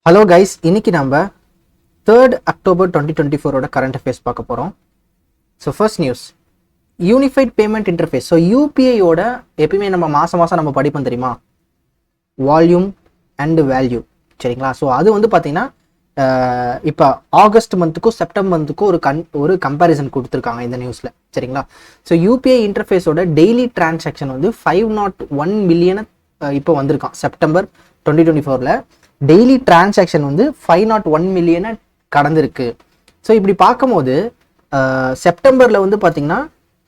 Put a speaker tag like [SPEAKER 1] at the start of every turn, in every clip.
[SPEAKER 1] Hello guys, இன்னைக்கு நம்ம 3rd October 2024 current affairs பார்க்க போகிறோம். So first news, unified payment interface. So யூபிஐயோட எப்பயுமே நம்ம மாதம் நம்ம படிப்போம் தெரியுமா, வால்யூம் அண்ட் வேல்யூ, சரிங்களா? ஸோ அது வந்து பார்த்தீங்கன்னா இப்போ ஆகஸ்ட் மந்த்துக்கும் செப்டம்பர் மந்த்துக்கும் ஒரு கம்பேரிசன் கொடுத்துருக்காங்க இந்த நியூஸில், சரிங்களா? ஸோ யூபிஐ இன்டர்ஃபேஸோட டெய்லி டிரான்சாக்ஷன் வந்து 501 மில்லியனை இப்போ வந்திருக்கான். செப்டம்பர் 2024 டெய்லி டிரான்சாக்ஷன் வந்து 501 மில்லியனை கடந்திருக்கு. ஸோ இப்படி பார்க்கும்போது செப்டம்பரில் வந்து பார்த்தீங்கன்னா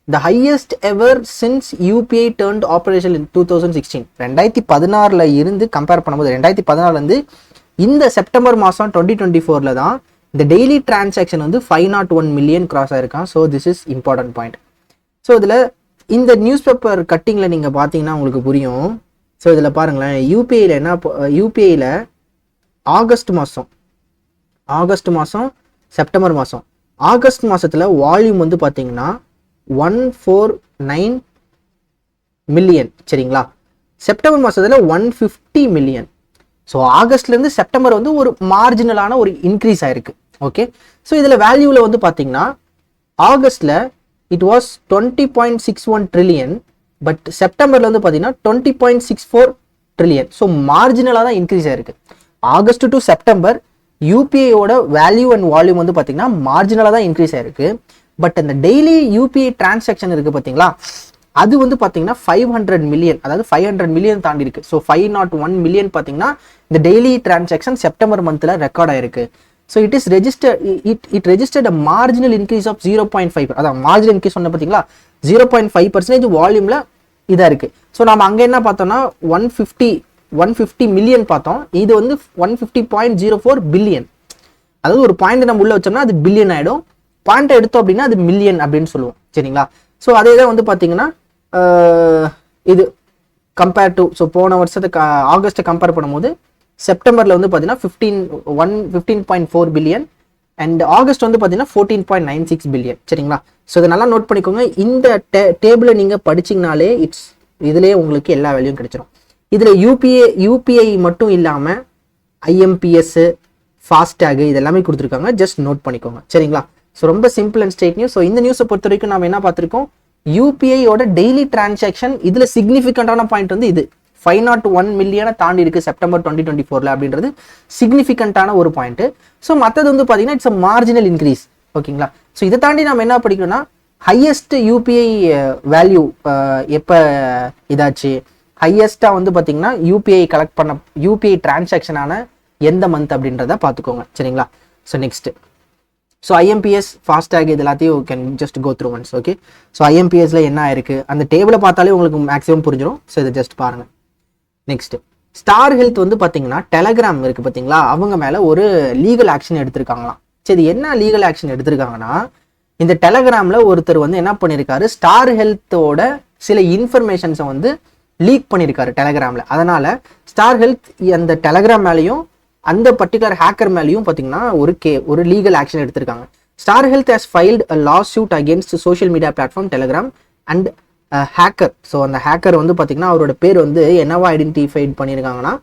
[SPEAKER 1] the highest ever since UPI turned operation இன் 2016. 2016 இருந்து கம்பேர் பண்ணும்போது 2016 இந்த செப்டம்பர் மாதம் 2024 தான் இந்த டெய்லி டிரான்சாக்ஷன் வந்து 501 மில்லியன் கிராஸ் ஆயிருக்கான். So this is important point. So இதில் இந்த நியூஸ் பேப்பர் கட்டிங்கில் நீங்கள் பார்த்தீங்கன்னா உங்களுக்கு புரியும். ஸோ இதில் பாருங்களேன், யூபிஐயில் ஆகஸ்ட் மாதம் செப்டம்பர் மாதம், ஆகஸ்ட் மாதத்தில் வால்யூம் வந்து பார்த்தீங்கன்னா 149 மில்லியன், சரிங்களா? செப்டம்பர் மாதத்தில் 150 மில்லியன். ஸோ ஆகஸ்ட்லேருந்து செப்டம்பர் வந்து ஒரு மார்ஜினலான ஒரு இன்க்ரீஸ் ஆயிருக்கு. ஓகே, ஸோ இதில் வேல்யூவில் வந்து பார்த்தீங்கன்னா ஆகஸ்டில் இட் வாஸ் 20.61 ட்ரில்லியன், பட் செப்டம்பரில் வந்து பார்த்தீங்கன்னா 20.64 ட்ரில்லியன். ஸோ மார்ஜினலாக தான் இன்க்ரீஸ் ஆயிருக்கு. ஆகஸ்ட் டு செப்டம்பர் யூபிஐயோட வேல்யூ அண்ட் வால்யூம் வந்து பார்த்தீங்கன்னா மார்ஜினலாக தான் இன்க்ரீஸ் ஆயிருக்கு. பட் அந்த டெய்லி யூபிஐ டிரான்சாக்ஷன் இருக்கு பார்த்தீங்களா, அது வந்து பார்த்தீங்கன்னா 500 மில்லியன், அதாவது 500 மில்லியன் தாண்டி இருக்கு. ஸோ 501 மில்லியன் பார்த்தீங்கன்னா இந்த டெய்லி டிரான்சாக்ஷன் செப்டம்பர் மந்த்தில் ரெக்கார்ட் ஆயிருக்கு. So it registered a marginal increase of 0.5, அதான் மார்ஜினல் இன்க்ரீஸ் சொன்ன பார்த்தீங்களா, 0.5% வால்யூமில் இதாக இருக்குது. ஸோ நம்ம அங்கே என்ன பார்த்தோம்னா 150 மில்லியன் பார்த்தோம். இது வந்து 150.04 பில்லியன். அதாவது ஒரு பாயிண்ட் நம்ம உள்ள வச்சோம்னா அது பில்லியன் ஆகிடும், பாயிண்ட் எடுத்தோம் அப்படின்னா அது மில்லியன் அப்படின்னு சொல்லுவோம், சரிங்களா? ஸோ அதே தான் வந்து பார்த்தீங்கன்னா இது கம்பேர் டு, ஸோ போன வருஷத்துக்கு ஆகஸ்ட்டை கம்பேர் பண்ணும்போது செப்டம்பரில் வந்து பார்த்தீங்கன்னா 15.4 பில்லியன் அண்ட் ஆகஸ்ட் வந்து பார்த்தீங்கன்னா 14.96 பில்லியன், சரிங்களா? ஸோ இதை நல்லா நோட் பண்ணிக்கோங்க. இந்த டேபிளை நீங்கள் படிச்சிங்கனாலே இதுலேயே உங்களுக்கு எல்லா வேல்யூவும் கிடைச்சிடும். இதில் யூபிஐ மட்டும் இல்லாமல் ஐஎம்பிஎஸ், ஃபாஸ்டேக் இதெல்லாமே கொடுத்துருக்காங்க. ஜஸ்ட் நோட் பண்ணிக்கோங்க, சரிங்களா? ஸோ ரொம்ப simple and straight news. So இந்த நியூஸை பொறுத்த வரைக்கும் நம்ம என்ன பார்த்துருக்கோம், யூபிஐயோட டெய்லி டிரான்சாக்ஷன் இதில் சிக்னிஃபிகண்டான பாயிண்ட் வந்து இது 501 மில்லியனை தாண்டி இருக்கு செப்டம்பர் 2024 அப்படின்றது சிக்னிஃபிகண்டான ஒரு பாயிண்ட். ஸோ மற்றது வந்து பார்த்தீங்கன்னா இட்ஸ் அ மார்ஜினல் இன்க்ரீஸ், ஓகேங்களா? ஸோ இதை தாண்டி நம்ம என்ன படிக்கணும்னா ஹையஸ்ட் யூபிஐ வேல்யூ எப்போ இதாச்சு, ஹையஸ்ட்டாக வந்து பார்த்தீங்கன்னா யூபிஐ டிரான்சாக்ஷனான எந்த மந்த் அப்படின்றத பார்த்துக்கோங்க, சரிங்களா? So next, so IMPS, FASTag இது எல்லாத்தையும் can just go through once. Okay, so ஐஎம்பிஎஸ்ல என்ன இருக்குது அந்த டேபிளை பார்த்தாலே உங்களுக்கு மேக்ஸிமம் புரிஞ்சிடும். ஸோ இதை ஜஸ்ட் பாருங்கள். நெக்ஸ்ட், ஸ்டார் ஹெல்த் வந்து பார்த்தீங்கன்னா டெலகிராம் இருக்குது பார்த்தீங்களா, அவங்க மேலே ஒரு லீகல் ஆக்ஷன் எடுத்திருக்காங்களாம். சரி, என்ன லீகல் ஆக்ஷன் எடுத்திருக்காங்கன்னா, இந்த டெலகிராமில் ஒருத்தர் வந்து என்ன பண்ணியிருக்காரு, ஸ்டார் ஹெல்த்தோட சில இன்ஃபர்மேஷன்ஸை வந்து லீக் பண்ணியிருக்காரு டெலகிராமில். அதனால் ஸ்டார் ஹெல்த் அந்த டெலகிராம் மேலேயும் அந்த பர்டிகுலர் ஹேக்கர் மேலேயும் பார்த்தீங்கன்னா ஒரு லீகல் ஆக்ஷன் எடுத்திருக்காங்க. Star Health has filed a lawsuit against social media platform Telegram and hacker. So அந்த ஹேக்கர் வந்து பார்த்தீங்கன்னா அவரோட பேர் வந்து என்னவா ஐடென்டிஃபைட் பண்ணியிருக்காங்கன்னா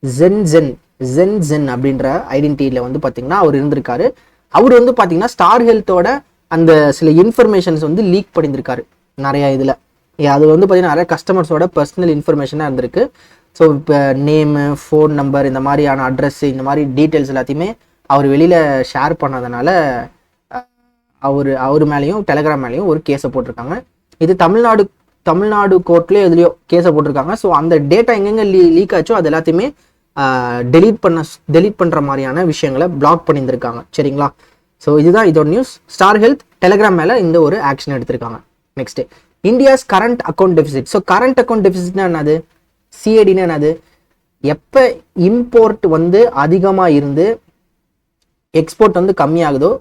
[SPEAKER 1] ஜென் அப்படின்ற ஐடென்டிட்டியில் வந்து பார்த்தீங்கன்னா அவர் இருந்திருக்காரு. அவர் வந்து பார்த்தீங்கன்னா ஸ்டார் ஹெல்த்தோட அந்த சில இன்ஃபர்மேஷன்ஸ் வந்து லீக் பண்ணியிருக்காரு நிறையா இதில். அது வந்து பார்த்தீங்கன்னா நிறைய கஸ்டமர்ஸோட பர்சனல் இன்ஃபர்மேஷனாக இருந்திருக்கு. ஸோ இப்போ நேமு, ஃபோன் நம்பர், இந்த மாதிரியான அட்ரஸ், இந்த மாதிரி டீட்டெயில்ஸ் எல்லாத்தையுமே அவர் வெளியில் ஷேர் பண்ணதுனால அவர் மேலேயும் டெலகிராம் மேலேயும் ஒரு கேஸை போட்டிருக்காங்க. இது தமிழ்நாடு கோர்ட்லேயே எதுலையோ கேஸை போட்டிருக்காங்க. ஸோ அந்த டேட்டா எங்கெங்கே லீக் ஆச்சோ அது எல்லாத்தையுமே டெலீட் பண்ணுற மாதிரியான விஷயங்களை பிளாக் பண்ணியிருந்திருக்காங்க, சரிங்களா? ஸோ இதுதான் இதோட நியூஸ். ஸ்டார் ஹெல்த் டெலகிராம் மேலே இந்த ஒரு ஆக்ஷன் எடுத்திருக்காங்க. Next, India's current account deficit. So current account டெபிசிட்னா என்னது, சிஏடினா என்னது, எப்போ இம்போர்ட் வந்து அதிகமாக இருந்து எக்ஸ்போர்ட் வந்து கம்மியாகுதோ,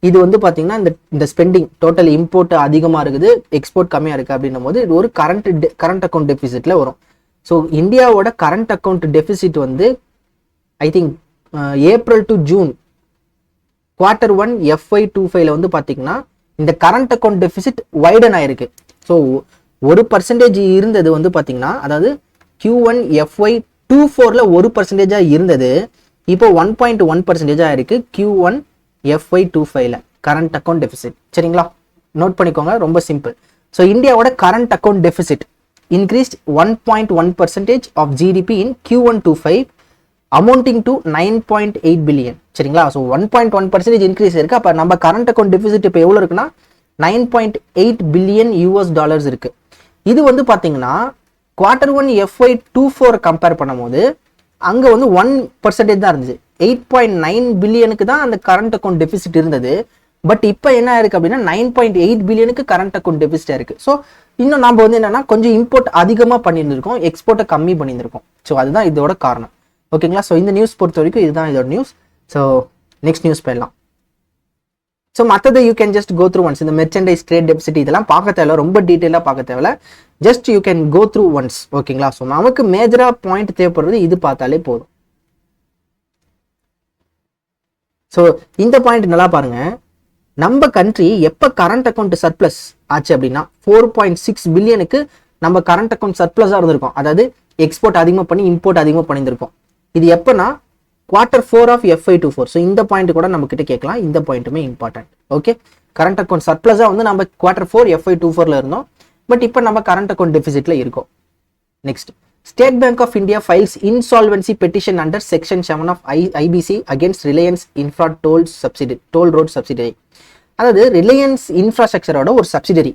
[SPEAKER 1] இது வந்து பார்த்தீங்கன்னா இந்த ஸ்பெண்டிங் டோட்டல் இம்போர்ட் அதிகமாக இருக்குது, எக்ஸ்போர்ட் கம்மியாக இருக்குது அப்படின்னும் போது இது ஒரு கரண்ட் அக்கௌண்ட் டெபிசிட்டில் வரும். ஸோ இந்தியாவோட கரண்ட் அக்கௌண்ட் டெபிசிட் வந்து I think April to June Q1 FY25 வந்து பார்த்தீங்கன்னா இந்த கரண்ட் அக்கௌண்ட் டெபிசிட் வைடன் ஆயிருக்கு. ஸோ 1% இருந்தது வந்து பார்த்தீங்கன்னா, அதாவது Q1 FY24 1% இருந்தது, இப்போ 1.1% ஆயிருக்கு Q1 FY25ல கரண்ட் அக்கௌண்ட் டெபிசிட். சரிங்களா, நோட் பண்ணிக்கோங்க, ரொம்ப சிம்பிள். ஸோ இந்தியாவோட current account deficit increased 1.1% of GDP in Q125 amounting to 9.8 billion. சரிங்களா, ஸோ 1.1% இன்க்ரீஸ் இருக்கு. அப்போ நம்ம கரண்ட் அக்கௌண்ட் டெபிசிட் இப்போ எவ்வளோ இருக்குன்னா 9.8 பில்லியன் US இருக்கு. இது வந்து பார்த்தீங்கன்னா Q1 FY24 கம்பேர் பண்ணும்போது அங்கே வந்து 1% தான் இருந்துச்சு. 8.9 பில்லியனுக்கு தான் அந்த கரண்ட் அக்கௌண்ட் டெபிசிட் இருந்தது. பட் இப்போ என்ன இருக்கு அப்படின்னா 9.8 பில்லியனுக்கு கரண்ட் அக்கௌண்ட் டெபிசிட் இருக்கு. ஸோ இன்னும் நம்ம வந்து என்னன்னா கொஞ்சம் இம்போர்ட் அதிகமாக பண்ணியிருந்திருக்கோம், எக்ஸ்போர்ட்டை கம்மி பண்ணியிருந்திருக்கோம். ஸோ அதுதான் இதோட காரணம். ஓகேங்களா, ஸோ இந்த நியூஸ் பொறுத்த வரைக்கும் இதுதான் இதோட நியூஸ். ஸோ நெக்ஸ்ட் நியூஸ் போயிடலாம். ஸோ மற்றது you can just go through once. இந்த மெர்ச்சன்டைஸ் ட்ரேட் டெபிசிட் இதெல்லாம் பார்க்க தேவையில்ல, ரொம்ப டீட்டெயிலாக பார்க்க தேவையில்ல, just you can go through once. ஓகேங்களா, ஸோ நமக்கு மேஜராக பாயிண்ட் தேவைப்படுறது இது பார்த்தாலே போதும். ஸோ இந்த பாயிண்ட் நல்லா பாருங்க. நம்ம கண்ட்ரி எப்போ கரண்ட் அக்கௌண்ட் சர்ப்ளஸ் ஆச்சு அப்படின்னா 4.6 பில்லியனுக்கு நம்ம கரண்ட் அக்கௌண்ட் சர்ப்ளஸாக இருந்திருக்கும். அதாவது எக்ஸ்போர்ட் அதிகமாக பண்ணி இம்போர்ட் அதிகமாக பண்ணியிருந்திருக்கோம். இது எப்போனா Q4 of FY24. ஸோ இந்த பாயிண்ட் கூட நம்ம கிட்ட கேட்கலாம், இந்த பாயிண்ட்டுமே இம்பார்ட்டன்ட். ஓகே, கரண்ட் அக்கௌண்ட் சர்ப்ளஸாக வந்து நம்ம Q4 FY24ல இருந்தோம். பட் இப்போ நம்ம கரண்ட் அக்கௌண்ட் டெபிசிட்ல இருக்கோம். Next, State Bank of India files insolvency petition under Section 7 of IBC against Reliance Infra Toll Road Subsidiary. அதாவது ரிலையன்ஸ் இன்ஃப்ராஸ்ட்ரக்சரோட ஒரு சப்சிடரி,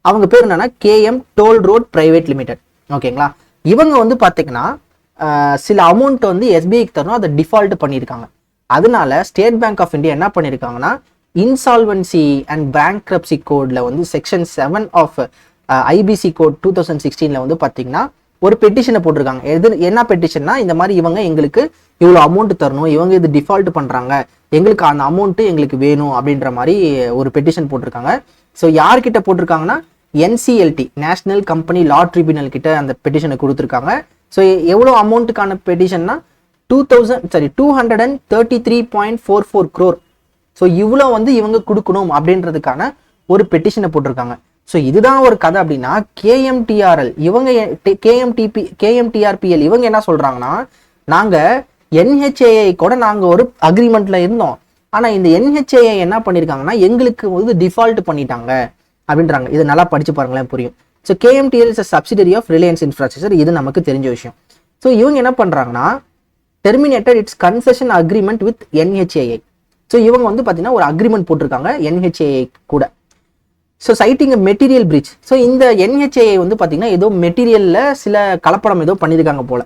[SPEAKER 1] அவங்க பேர் என்னன்னா KM Toll Road Private Limited. ஓகேங்களா, இவங்க வந்து பார்த்தீங்கன்னா சில அமௌண்ட் வந்து SBIக்கு தரணும், அதை டிஃபால்ட் பண்ணியிருக்காங்க. அதனால ஸ்டேட் பேங்க் ஆஃப் இந்தியா என்ன பண்ணியிருக்காங்கன்னா இன்சால்வன்சி அண்ட் பேங்க்ரப்சி கோட்ல வந்து செக்ஷன் 7 ஆஃப் IBC கோட் 2016ல வந்து பார்த்தீங்கன்னா ஒரு பெட்டிஷனை போட்டிருக்காங்க. என்ன பெட்டிஷன்னா, இந்த மாதிரி இவங்க எங்களுக்கு இவ்வளோ அமௌண்ட் தரணும், இவங்க இது டிஃபால்ட் பண்ணுறாங்க, எங்களுக்கு அந்த அமௌண்ட்டு எங்களுக்கு வேணும் அப்படின்ற மாதிரி ஒரு பெட்டிஷன் போட்டிருக்காங்க. ஸோ யார்கிட்ட போட்டிருக்காங்கன்னா NCLT நேஷனல் கம்பெனி லா ட்ரிபியூனல் கிட்ட அந்த பெட்டிஷனை கொடுத்துருக்காங்க. ஸோ எவ்வளோ அமௌண்ட்டுக்கான பெட்டிஷன்னா 233.44 crore. ஸோ இவ்வளோ வந்து இவங்க கொடுக்கணும் அப்படின்றதுக்கான ஒரு பெட்டிஷனை போட்டிருக்காங்க. ஸோ இதுதான் ஒரு கதை அப்படின்னா KMTRL இவங்க KMTRPL இவங்க என்ன சொல்றாங்கன்னா, நாங்கள் NHAI கூட நாங்கள் ஒரு அக்ரிமெண்ட்ல இருந்தோம், ஆனால் இந்த NHAI என்ன பண்ணியிருக்காங்கன்னா எங்களுக்கு வந்து டிஃபால்ட் பண்ணிட்டாங்க அப்படின்றாங்க. இது நல்லா படிச்சு பாருங்களேன், புரியும். So KMTRL is a subsidiary of Reliance Infrastructure, இது நமக்கு தெரிஞ்ச விஷயம். ஸோ இவங்க என்ன பண்றாங்கன்னா terminated its concession agreement with NHAI. So இவங்க வந்து பார்த்தீங்கன்னா ஒரு அக்ரிமெண்ட் போட்டிருக்காங்க NHAI கூட. So sighting material breach. So இந்த NHAI வந்து பார்த்தீங்கன்னா ஏதோ மெட்டீரியலில் சில கலப்படம் ஏதோ பண்ணியிருக்காங்க போல.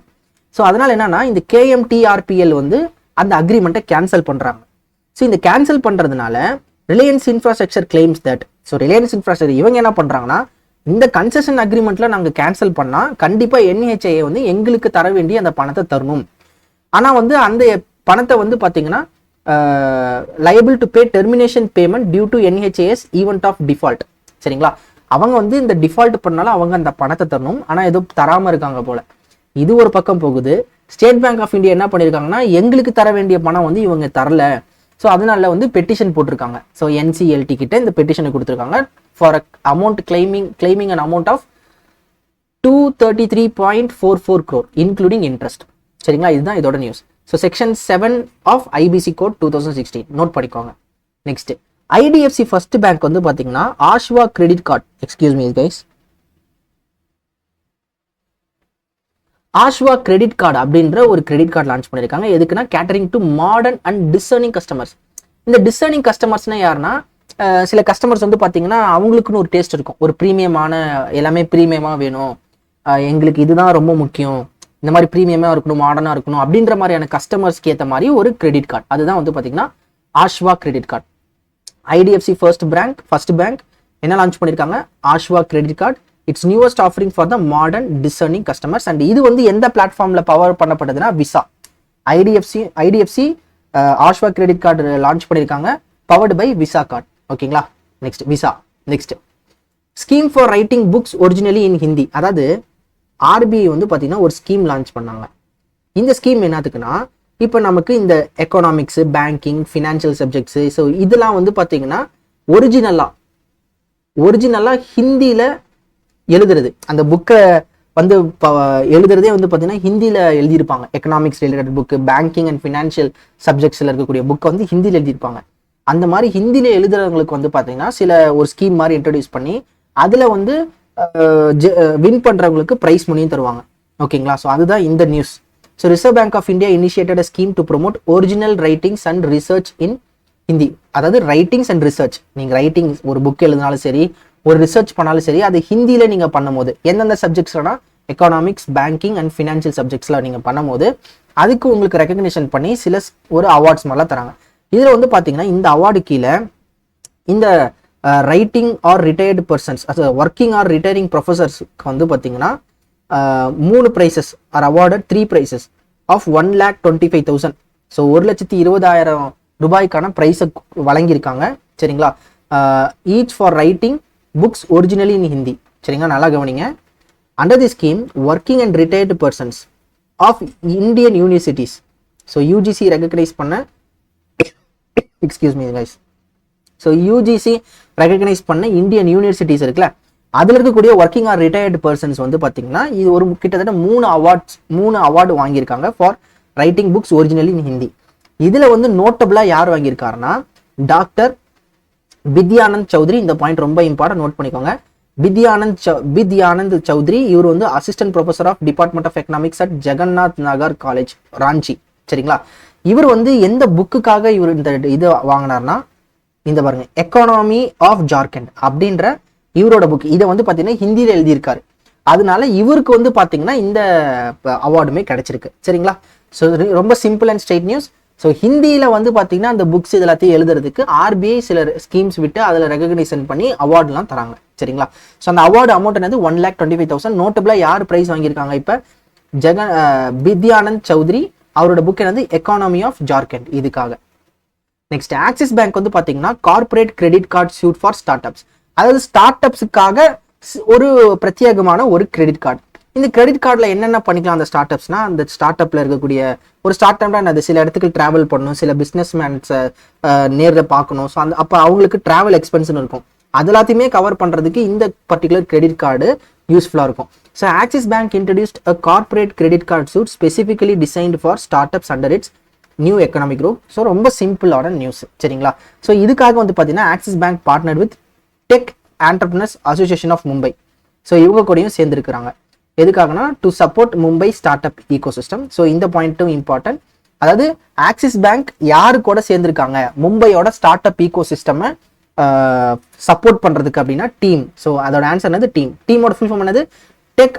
[SPEAKER 1] ஸோ அதனால என்னன்னா இந்த KMTRPL வந்து அந்த அக்ரிமெண்ட்டை கேன்சல் பண்ணுறாங்க. ஸோ இந்த கேன்சல் பண்ணுறதுனால Reliance infrastructure claims that. So Reliance infrastructure இவங்க என்ன பண்ணுறாங்கன்னா, இந்த கன்செஷன் அக்ரிமெண்ட்ல நாங்கள் கேன்சல் பண்ணால் கண்டிப்பாக NHAI வந்து எங்களுக்கு தர வேண்டிய அந்த பணத்தை தரணும். ஆனால் வந்து அந்த பணத்தை வந்து பார்த்தீங்கன்னா liable to pay termination payment due to NHAI's event of default. சரிங்களா, அவங்க வந்து இந்த டிஃபால்ட் பண்ணாலும் அவங்க அந்த பணத்தை தரணும், ஆனால் ஏதோ தராம இருக்காங்க போல. இது ஒரு பக்கம் போகுது. ஸ்டேட் பேங்க் ஆஃப் இந்தியா என்ன பண்ணியிருக்காங்கன்னா எங்களுக்கு தர வேண்டிய பணம் வந்து இவங்க தரல. ஸோ அதனால வந்து பெட்டிஷன் போட்டிருக்காங்க. ஸோ NCLT கிட்ட இந்த பெட்டிஷனை கொடுத்துருக்காங்க for amount claiming an amount of 233.44 crore including interest. சரிங்களா, இதுதான் இதோட news. So section 7 of IBC code 2016 நோட் பண்ணிக்கோங்க. நெக்ஸ்ட், IDFC ஃபர்ஸ்ட் பேங்க் வந்து பார்த்தீங்கன்னா Ashva credit card, excuse me guys, Ashva credit card அப்படின்ற ஒரு கிரெடிட் கார்டு லான்ச் பண்ணியிருக்காங்க. எதுக்குன்னா catering to modern and discerning customers. இந்த டிசர்னிங் கஸ்டமர்ஸ்னா யாருன்னா, சில கஸ்டமர்ஸ் வந்து பார்த்தீங்கன்னா அவங்களுக்குன்னு ஒரு டேஸ்ட் இருக்கும், ஒரு ப்ரீமியமான எல்லாமே ப்ரீமியமாக வேணும், எங்களுக்கு இதுதான் ரொம்ப முக்கியம், இந்த மாதிரி ப்ரீமியமாக இருக்கணும், மாடர்னாக இருக்கணும் அப்படின்ற மாதிரியான கஸ்டமர்ஸ்க்கு ஏற்ற மாதிரி ஒரு கிரெடிட் கார்டு. அதுதான் வந்து பார்த்தீங்கன்னா Ashva credit card. IDFC first bank என்ன லான்ச் பண்ணியிருக்காங்க, Ashva credit card. It's newest offering for the modern discerning customers. And இது வந்து எந்த பிளாட்ஃபார்மில் பவர் பண்ணப்பட்டதுன்னா Visa. IDFC Ashva credit card launch பண்ணியிருக்காங்க, பவர்டு பை விசா கார்டு. ஓகேங்களா, next Visa. Next, scheme for writing books originally in Hindi. அதாவது RBI வந்து பார்த்தீங்கன்னா ஒரு ஸ்கீம் லான்ச் பண்ணாங்க. இந்த ஸ்கீம் என்னத்துக்குன்னா, இப்போ நமக்கு இந்த economics, banking, financial subjects, so இதெல்லாம் வந்து பார்த்தீங்கன்னா ஒரிஜினலாக ஹிந்தியில் எழுதுறது, அந்த புக்கை வந்து எழுதுறதே வந்து பார்த்தீங்கன்னா ஹிந்தியில் எழுதியிருப்பாங்க. Economics related book, banking and financial சப்ஜெக்ட்ஸில் இருக்கக்கூடிய புக்கை வந்து ஹிந்தியில் எழுதியிருப்பாங்க. அந்த மாதிரி ஹிந்தியில் எழுதுறவங்களுக்கு வந்து பார்த்தீங்கன்னா சில ஒரு ஸ்கீம் மாதிரி இன்ட்ரடியூஸ் பண்ணி அதில் வந்து வின் பண்ணுறவங்களுக்கு ப்ரைஸ் மணியும் தருவாங்க. ஓகேங்களா? ஸோ அதுதான் இந்த news. So Reserve Bank of India initiated a scheme to promote original writings and research in Hindi. அதாவது ரைட்டிங்ஸ் அண்ட் ரிசர்ச், நீங்கள் ரைட்டிங்ஸ் ஒரு புக் எழுதினாலும் சரி, ஒரு ரிசர்ச் பண்ணாலும் சரி, அது ஹிந்தியில் நீங்கள் பண்ணும்போது எந்தெந்த சப்ஜெக்ட்ஸ்னா எக்கனாமிக்ஸ், பேங்கிங் அண்ட் ஃபினான்ஷியல் சப்ஜெக்ட்ஸில் நீங்கள் பண்ணும்போது அதுக்கு உங்களுக்கு ரெகக்னிஷன் பண்ணி சில ஒரு அவார்ட்ஸ் மாதிரிலாம் தராங்க. இதில் வந்து பார்த்தீங்கன்னா இந்த அவார்டு கீழே இந்த writing or retired persons, working or retiring ப்ரொஃபஸர்ஸ்க்கு வந்து பார்த்தீங்கன்னா 3 prizes are awarded 3 prizes of 1,25,000. So 1,20,000 ரூபாய்க்கான ப்ரைஸை வழங்கியிருக்காங்க. சரிங்களா? Each for writing books originally in Hindi. சரிங்களா? நல்லா கவனிங்க. Under the scheme working and retired persons of Indian universities, so UGC recognise பண்ண, excuse me guys, so UGC recognise பண்ண Indian universities இருக்குல்ல, அதில் இருக்கக்கூடிய ஒர்க்கிங் ஆர் ரிட்டையர்டு பர்சன்ஸ் வந்து பார்த்தீங்கன்னா இது ஒரு கிட்டத்தட்ட 3 அவார்டு வாங்கியிருக்காங்க for writing books originally in Hindi. இதில் வந்து நோட்டபிளாக யார் வாங்கியிருக்காருன்னா டாக்டர் பித்யானந்த் சௌத்ரி. இந்த பாயிண்ட் ரொம்ப இம்பார்ட்டன்ட், நோட் பண்ணிக்கோங்க. பித்யானந்த் சௌத்ரி, இவர் வந்து assistant professor of department of economics at Jagannath Nagar college, Ranchi. சரிங்களா? இவர் வந்து எந்த புக்குக்காக இவர் இந்த இது வாங்கினார்னா, இந்த பாருங்க, எக்கானமி ஆஃப் ஜார்க்கண்ட் அப்படின்ற இவரோட புக். இதை வந்து பார்த்தீங்கன்னா ஹிந்தியில் எழுதியிருக்காரு. அதனால இவருக்கு வந்து பார்த்தீங்கன்னா இந்த அவார்டுமே கிடைச்சிருக்கு. சரிங்களா? ஸோ ரொம்ப simple and straight news. So ஹிந்தியில் வந்து பார்த்தீங்கன்னா அந்த புக்ஸ் எல்லாத்தையும் எழுதுறதுக்கு ஆர்பிஐ சில ஸ்கீம்ஸ் விட்டு அதில் ரெகக்னைசன் பண்ணி அவார்டுலாம் தராங்க. சரிங்களா? ஸோ அந்த அவார்டு அமௌண்ட் என்னது 1,25,000. நோட்டபிளாக யார் ப்ரைஸ் வாங்கியிருக்காங்க இப்போ? பித்யானந்த் சௌத்ரி. அவரோட புக் என்னது? Economy of Jharkhand. இதுக்காக நெக்ஸ்ட் ஆக்சிஸ் பேங்க் வந்து பார்த்தீங்கன்னா corporate credit card suite for start ups. அதாவது ஸ்டார்ட் அப்ஸுக்காக ஒரு பிரத்யேகமான ஒரு கிரெடிட் கார்டு. இந்த கிரெடிட் கார்டில் என்னென்ன பண்ணிக்கலாம் அந்த ஸ்டார்ட் அப்ஸ்னா, அந்த ஸ்டார்ட் அப்பில் இருக்கக்கூடிய ஒரு ஸ்டார்ட் அப்னா அது சில இடத்துக்கு ட்ராவல் பண்ணணும், சில பிஸ்னஸ் மேன்ஸை நேரில் பார்க்கணும். ஸோ அப்போ அவங்களுக்கு ட்ராவல் எக்ஸ்பென்ஸ்னு இருக்கும். அது எல்லாத்தையுமே கவர் பண்ணுறதுக்கு இந்த பர்டிகுலர் கிரெடிட் கார்டு யூஸ்ஃபுல்லாக இருக்கும். So Axis Bank introduced a corporate credit card suite specifically designed for start ups under its new economic group. So ரொம்ப சிம்பிளான நியூஸ். சரிங்களா? ஸோ இதுக்காக வந்து பார்த்தீங்கன்னா Axis Bank partner with tech entrepreneurs association of Mumbai. So இவங்க கூடயும் சேர்ந்துருக்கிறாங்க. எதுக்காகனா to support Mumbai start up eco system. So இந்த பாயிண்ட்டும் இம்பார்ட்டன்ட். அதாவது ஆக்சிஸ் பேங்க் யாரு கூட சேர்ந்துருக்காங்க? மும்பையோட start up eco system support பண்றதுக்கு அப்படின்னா டீம். ஸோ அதோட ஆன்சர் என்னது? டீம். டீமோட ஃபுல் ஃபார்ம் என்னது? Tech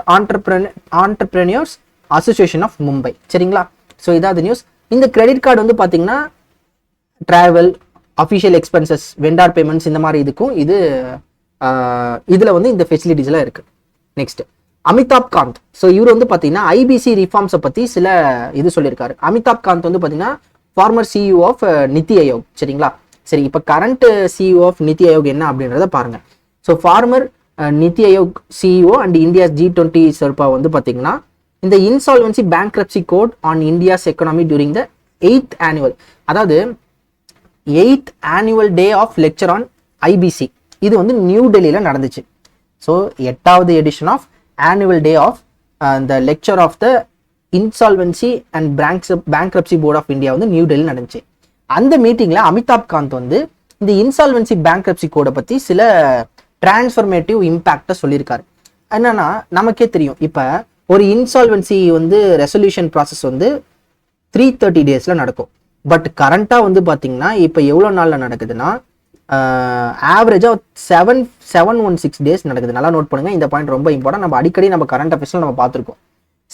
[SPEAKER 1] entrepreneurs association of Mumbai. சரிங்களா? ஸோ இதாவது நியூஸ். இந்த கிரெடிட் கார்டு வந்து பார்த்தீங்கன்னா travel, official expenses, vendor payments, இந்த மாதிரி இதுக்கும் இதில் வந்து இந்த ஃபெசிலிட்டிஸ்லாம் இருக்கு. நெக்ஸ்ட் அமிதாப் காந்த். ஸோ இவர் வந்து பார்த்தீங்கன்னா ஐபிசி ரிஃபார்ம்ஸை பற்றி சில இது சொல்லியிருக்காரு. அமிதாப் காந்த் வந்து பார்த்தீங்கன்னா former CEO of NITI Aayog. சரிங்களா? சரி, இப்போ current CEO of NITI Aayog என்ன அப்படின்றத பாருங்க. So former NITI Aayog CEO and India G20 sherpa வந்து பார்த்தீங்கன்னா இந்த insolvency bankruptcy code on India's economy during the 8th annual, அதாவது 8th annual day of lecture on IBC, இது வந்து நியூ டெல்லியில் நடந்துச்சு. ஸோ 8வது edition of annual day of the lecture of the insolvency and bankruptcy board of India வந்து new Delhi நடந்துச்சு. அந்த மீட்டிங்ல அமிதாப் காந்த் வந்து இந்த இன்சால்வன்சி பேங்க்ரப்சி கோடை பத்தி சில டிரான்ஸ்ஃபர்மேட்டிவ் இம்பாக்டை சொல்லியிருக்காரு. என்னன்னா நமக்கே தெரியும், இப்போ ஒரு இன்சால்வன்சி வந்து ரெசல்யூஷன் ப்ராசஸ் வந்து 330 daysல நடக்கும். பட் கரண்டா வந்து பாத்தீங்கன்னா இப்போ எவ்வளோ நாள்ல நடக்குதுன்னா ஆவரேஜா 716 days நடக்குது. நல்லா நோட் பண்ணுங்க, இந்த பாயிண்ட் ரொம்ப இம்பார்ட்டன்ட். நம்ம அடிக்கடி நம்ம கரண்ட் அஃபேர்ஸ்ல நம்ம பார்த்துருக்கோம்.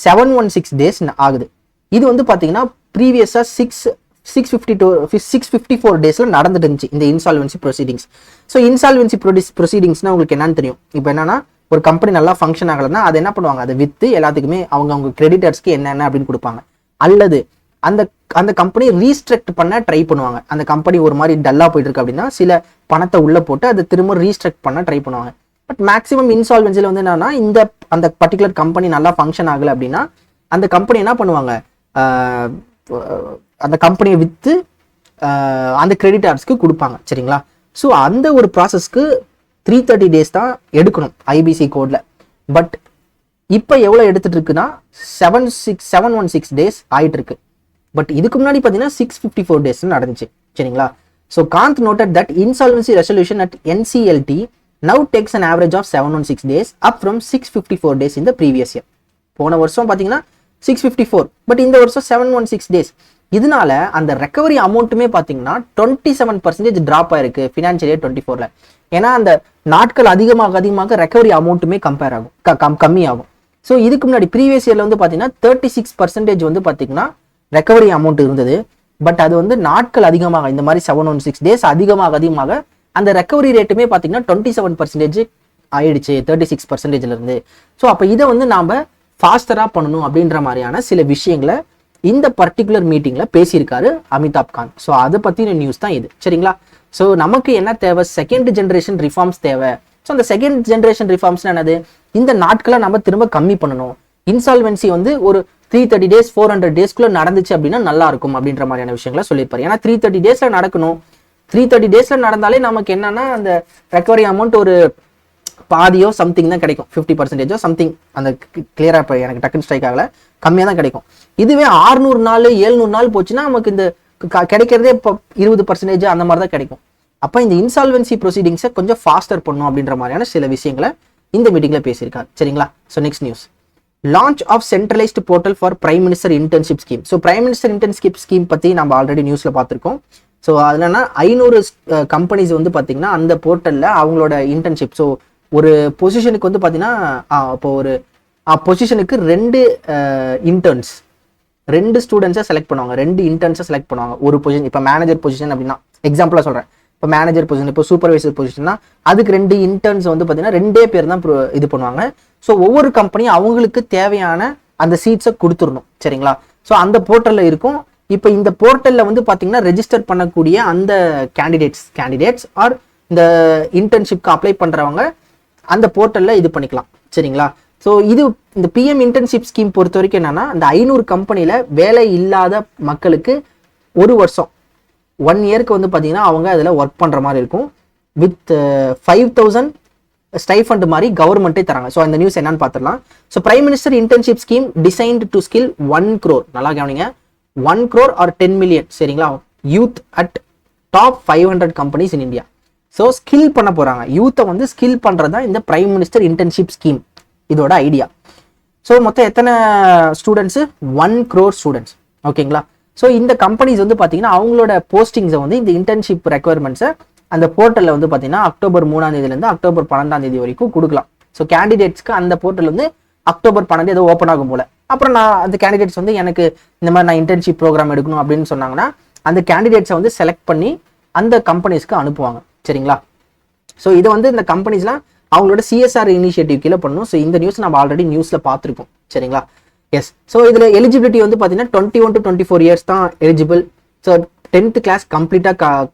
[SPEAKER 1] 716 days ஆகுது. இது வந்து பாத்தீங்கன்னா ப்ரீவியஸா 654 daysல நடந்துட்டு இருந்துச்சு இந்த இன்சால்வன்சி ப்ரொசீடிங்ஸ். ஸோ இன்சால்வன்சி ப்ரொசீடிங்ஸ்னா உங்களுக்கு என்னன்னு தெரியும். இப்போ என்னன்னா ஒரு கம்பெனி நல்லா ஃபங்க்ஷன் ஆகலைன்னா அதை என்ன பண்ணுவாங்க? அதை வித்து எல்லாத்துக்குமே அவங்க கிரெடிட்டர்ஸ்க்கு என்னென்ன அப்படின்னு கொடுப்பாங்க. அல்லது அந்த கம்பெனி ரீஸ்ட்ரக்ட் பண்ண ட்ரை பண்ணுவாங்க. அந்த கம்பெனி ஒரு மாதிரி டல்லா போயிட்டு இருக்கு அப்படின்னா சில பணத்தை உள்ள போட்டு அதை திரும்ப ரீஸ்ட்ரக்ட் பண்ண ட்ரை பண்ணுவாங்க. பட் மேக்ஸிமம் இன்சால்வன்சியில் வந்து என்னன்னா அந்த பர்டிகுலர் கம்பெனி நல்லா ஃபங்க்ஷன் ஆகலை அப்படின்னா அந்த கம்பெனி என்ன பண்ணுவாங்க? அந்த கம்பெனியை விற்று அந்த கிரெடிட்டார்ஸ்க்கு கொடுப்பாங்க. சரிங்களா? ஸோ அந்த ஒரு ப்ராசஸ்க்கு 330 days தான் எடுக்கணும் ஐபிசி கோட்ல. பட் இப்போ எவ்வளோ எடுத்துட்டு இருக்குன்னா 716 டேஸ் ஆயிட்டு இருக்கு. பட் இதுக்கு முன்னாடி பார்த்தீங்கன்னா 654 டேஸ் நடந்துச்சு. சரிங்களா? So Kant noted that insolvency resolution at NCLT now takes an average of 716 days up from 654 days in the previous year. போன வருஷம் பார்த்தீங்கன்னா 654, பட் இந்த வருஷம் 716 டேஸ். இதனால அந்த ரெக்கவரி அமௌண்ட்டுமே பார்த்தீங்கன்னா 27% ட்ராப் ஆயிருக்கு ஃபினான்ஷியல் இயர் 24ல. ஏன்னா அந்த நாட்கள் அதிகமாக ரெக்கவரி அமௌண்ட்டுமே கம்பேர் ஆகும், கம்மியாகும். ஸோ இதுக்கு முன்னாடி ப்ரீவியஸ் இயர்ல வந்து பார்த்தீங்கன்னா 36% வந்து பார்த்தீங்கன்னா ரெக்கவரி அமௌண்ட் இருந்தது. பட் அது வந்து நாட்கள் அதிகமாக இந்த மாதிரி 716 டேஸ் அதிகமாக அந்த ரெக்கவரி ரேட்டுமே பார்த்தீங்கன்னா 27% ஆயிடுச்சு 36%ல இருந்து. ஸோ அப்போ இதை வந்து நாம ஃபாஸ்டராக பண்ணணும் அப்படின்ற மாதிரியான சில விஷயங்களை இந்த பர்டிகுலர் மீட்டிங்ல பேசியிருக்காரு அமிதாப் காந்த். ஸோ அதை பத்தின நியூஸ் தான் இது. சரிங்களா? ஸோ நமக்கு என்ன தேவை? செகண்ட் ஜென்ரேஷன் ரிஃபார்ம்ஸ் தேவை. ஸோ அந்த செகண்ட் ஜென்ரேஷன் ரிஃபார்ம்ஸ் என்னது? இந்த நாட்களை நம்ம திரும்ப கம்மி பண்ணணும். இன்சால்வென்சி வந்து ஒரு 330 டேஸ் 400 டேஸ்க்குள்ள நடந்துச்சு அப்படின்னா நல்லா இருக்கும் அப்படின்ற மாதிரியான விஷயங்களை சொல்லியிருப்பாரு. ஏன்னா 330 டேஸ்ல நடக்கணும். 330 டேஸ்ல நடந்தாலே நமக்கு என்னன்னா அந்த ரெக்கவரி அமௌண்ட் ஒரு பாதியோ சம்திங் தான் கிடைக்கும், 50%ஓ சம்திங். அந்த கிளியரா இப்போ எனக்கு டக்குன்னு ஸ்ட்ரைக் ஆகல, கம்மியாக தான் கிடைக்கும். இதுவே 600 நாள் 700 நாள் போச்சுன்னா நமக்கு இந்த கிடைக்கிறதே இப்போ 20% அந்த மாதிரி தான் கிடைக்கும். அப்போ இந்த இன்சால்வென்சி ப்ரொசீடிங்ஸை கொஞ்சம் ஃபாஸ்டர் பண்ணும் அப்படின்ற மாதிரியான சில விஷயங்களை இந்த மீட்டிங்ல பேசியிருக்காரு. சரிங்களா? So next news, launch of centralized portal for prime minister internship scheme. So prime minister internship scheme பற்றி நம்ம ஆல்ரெடி நியூஸ்ல பார்த்துருக்கோம். ஸோ அதுலன்னா 500 கம்பெனிஸ் வந்து பார்த்தீங்கன்னா அந்த போர்ட்டலில் அவங்களோட இன்டர்ன்ஷிப், ஸோ ஒரு பொசிஷனுக்கு வந்து பார்த்தீங்கன்னா இப்போ ஒரு பொசிஷனுக்கு 2 இன்டர்ன்ஸ் 2 ஸ்டூடெண்ட்ஸை செலக்ட் பண்ணுவாங்க, 2 இன்டர்ன்ஸை செலக்ட் பண்ணுவாங்க ஒரு பொசிஷன். இப்போ மேனேஜர் பொசிஷன் அப்படின்னா எக்ஸாம்பிளாக சொல்கிறேன். இப்போ மேனேஜர் பொசிஷன், இப்போ சூப்பர்வைசர் பொசிஷன்னா அதுக்கு 2 இன்டர்ன்ஸ் வந்து பார்த்தீங்கன்னா 2 பேர் தான் இது பண்ணுவாங்க. ஸோ ஒவ்வொரு கம்பெனியும் அவங்களுக்கு தேவையான அந்த சீட்ஸை கொடுத்துடணும். சரிங்களா? ஸோ அந்த போர்ட்டலில் இருக்கும். இப்போ இந்த போர்ட்டலில் வந்து பார்த்தீங்கன்னா ரெஜிஸ்டர் பண்ணக்கூடிய அந்த கேண்டிடேட்ஸ் ஆர் இந்த இன்டர்ன்ஷிப்க்கு அப்ளை பண்ணுறவங்க அந்த போர்ட்டலில் இது பண்ணிக்கலாம். சரிங்களா? ஸோ இது இந்த பிஎம் இன்டர்ன்ஷிப் ஸ்கீம் பொறுத்த வரைக்கும் என்னன்னா, அந்த 500 கம்பெனியில் வேலை இல்லாத மக்களுக்கு ஒரு வருஷம் 1 இயருக்கு வந்து பார்த்தீங்கன்னா அவங்க அதில் ஒர்க் பண்ணுற மாதிரி இருக்கும். வித் 5000 ஸ்டைஃபண்ட் மாதிரி கவர்மெண்ட்டே தராங்க. ஸோ அந்த நியூஸ் என்னன்னு பார்த்துடலாம். So prime minister internship scheme designed to skill 1 crore, நல்லா கவனிங்க, 1 crore or 10 million, சரிங்களா, youth at top 500 companies in India. So skill பண்ண போறாங்க, யூத்தை வந்து ஸ்கில் பண்றது தான் இந்த பிரைம் மினிஸ்டர் இன்டர்ன்ஷிப் ஸ்கீம், இதோட ஐடியா. ஸோ மொத்தம் எத்தனை ஸ்டூடெண்ட்ஸ்? 1 crore students. ஓகேங்களா? ஸோ இந்த கம்பெனிஸ் வந்து பார்த்தீங்கன்னா அவங்களோட போஸ்டிங்ஸை வந்து இந்த இன்டர்ன்ஷிப் ரெக்குவயர்மெண்ட்ஸை அந்த போர்ட்டலில் வந்து பார்த்தீங்கன்னா அக்டோபர் 3ஆம் தேதியிலேருந்து அக்டோபர் 12ஆம் தேதி வரைக்கும் கொடுக்கலாம். ஸோ கேண்டிடேட்ஸ்க்கு அந்த போர்ட்டல் வந்து அக்டோபர் 12 ஏதோ ஓப்பன் ஆகும் போல. அப்புறம் அந்த கேண்டிடேட்ஸ் வந்து எனக்கு இந்த மாதிரி நான் இன்டர்ன்ஷிப் ப்ரோக்ராம் எடுக்கணும் அப்படின்னு சொன்னாங்கன்னா அந்த கேண்டிடேட்ஸை வந்து செலக்ட் பண்ணி அந்த கம்பெனிஸ்க்கு அனுப்புவாங்க. சரிங்களா? ஸோ இதை வந்து இந்த கம்பெனிஸ்லாம் அவங்களோட சிஎஸ்ஆர் இனிஷியேட்டிவ் கீழே பண்ணணும். ஸோ இந்த நியூஸ் நம்ம ஆல்ரெடி நியூஸில் பார்த்துருக்கோம். சரிங்களா? எஸ். ஸோ இதில் எலிஜிபிலிட்டி வந்து பார்த்தீங்கன்னா 21 to 24 இயர்ஸ் தான் எலிஜிபிள். ஸோ 10th கிளாஸ்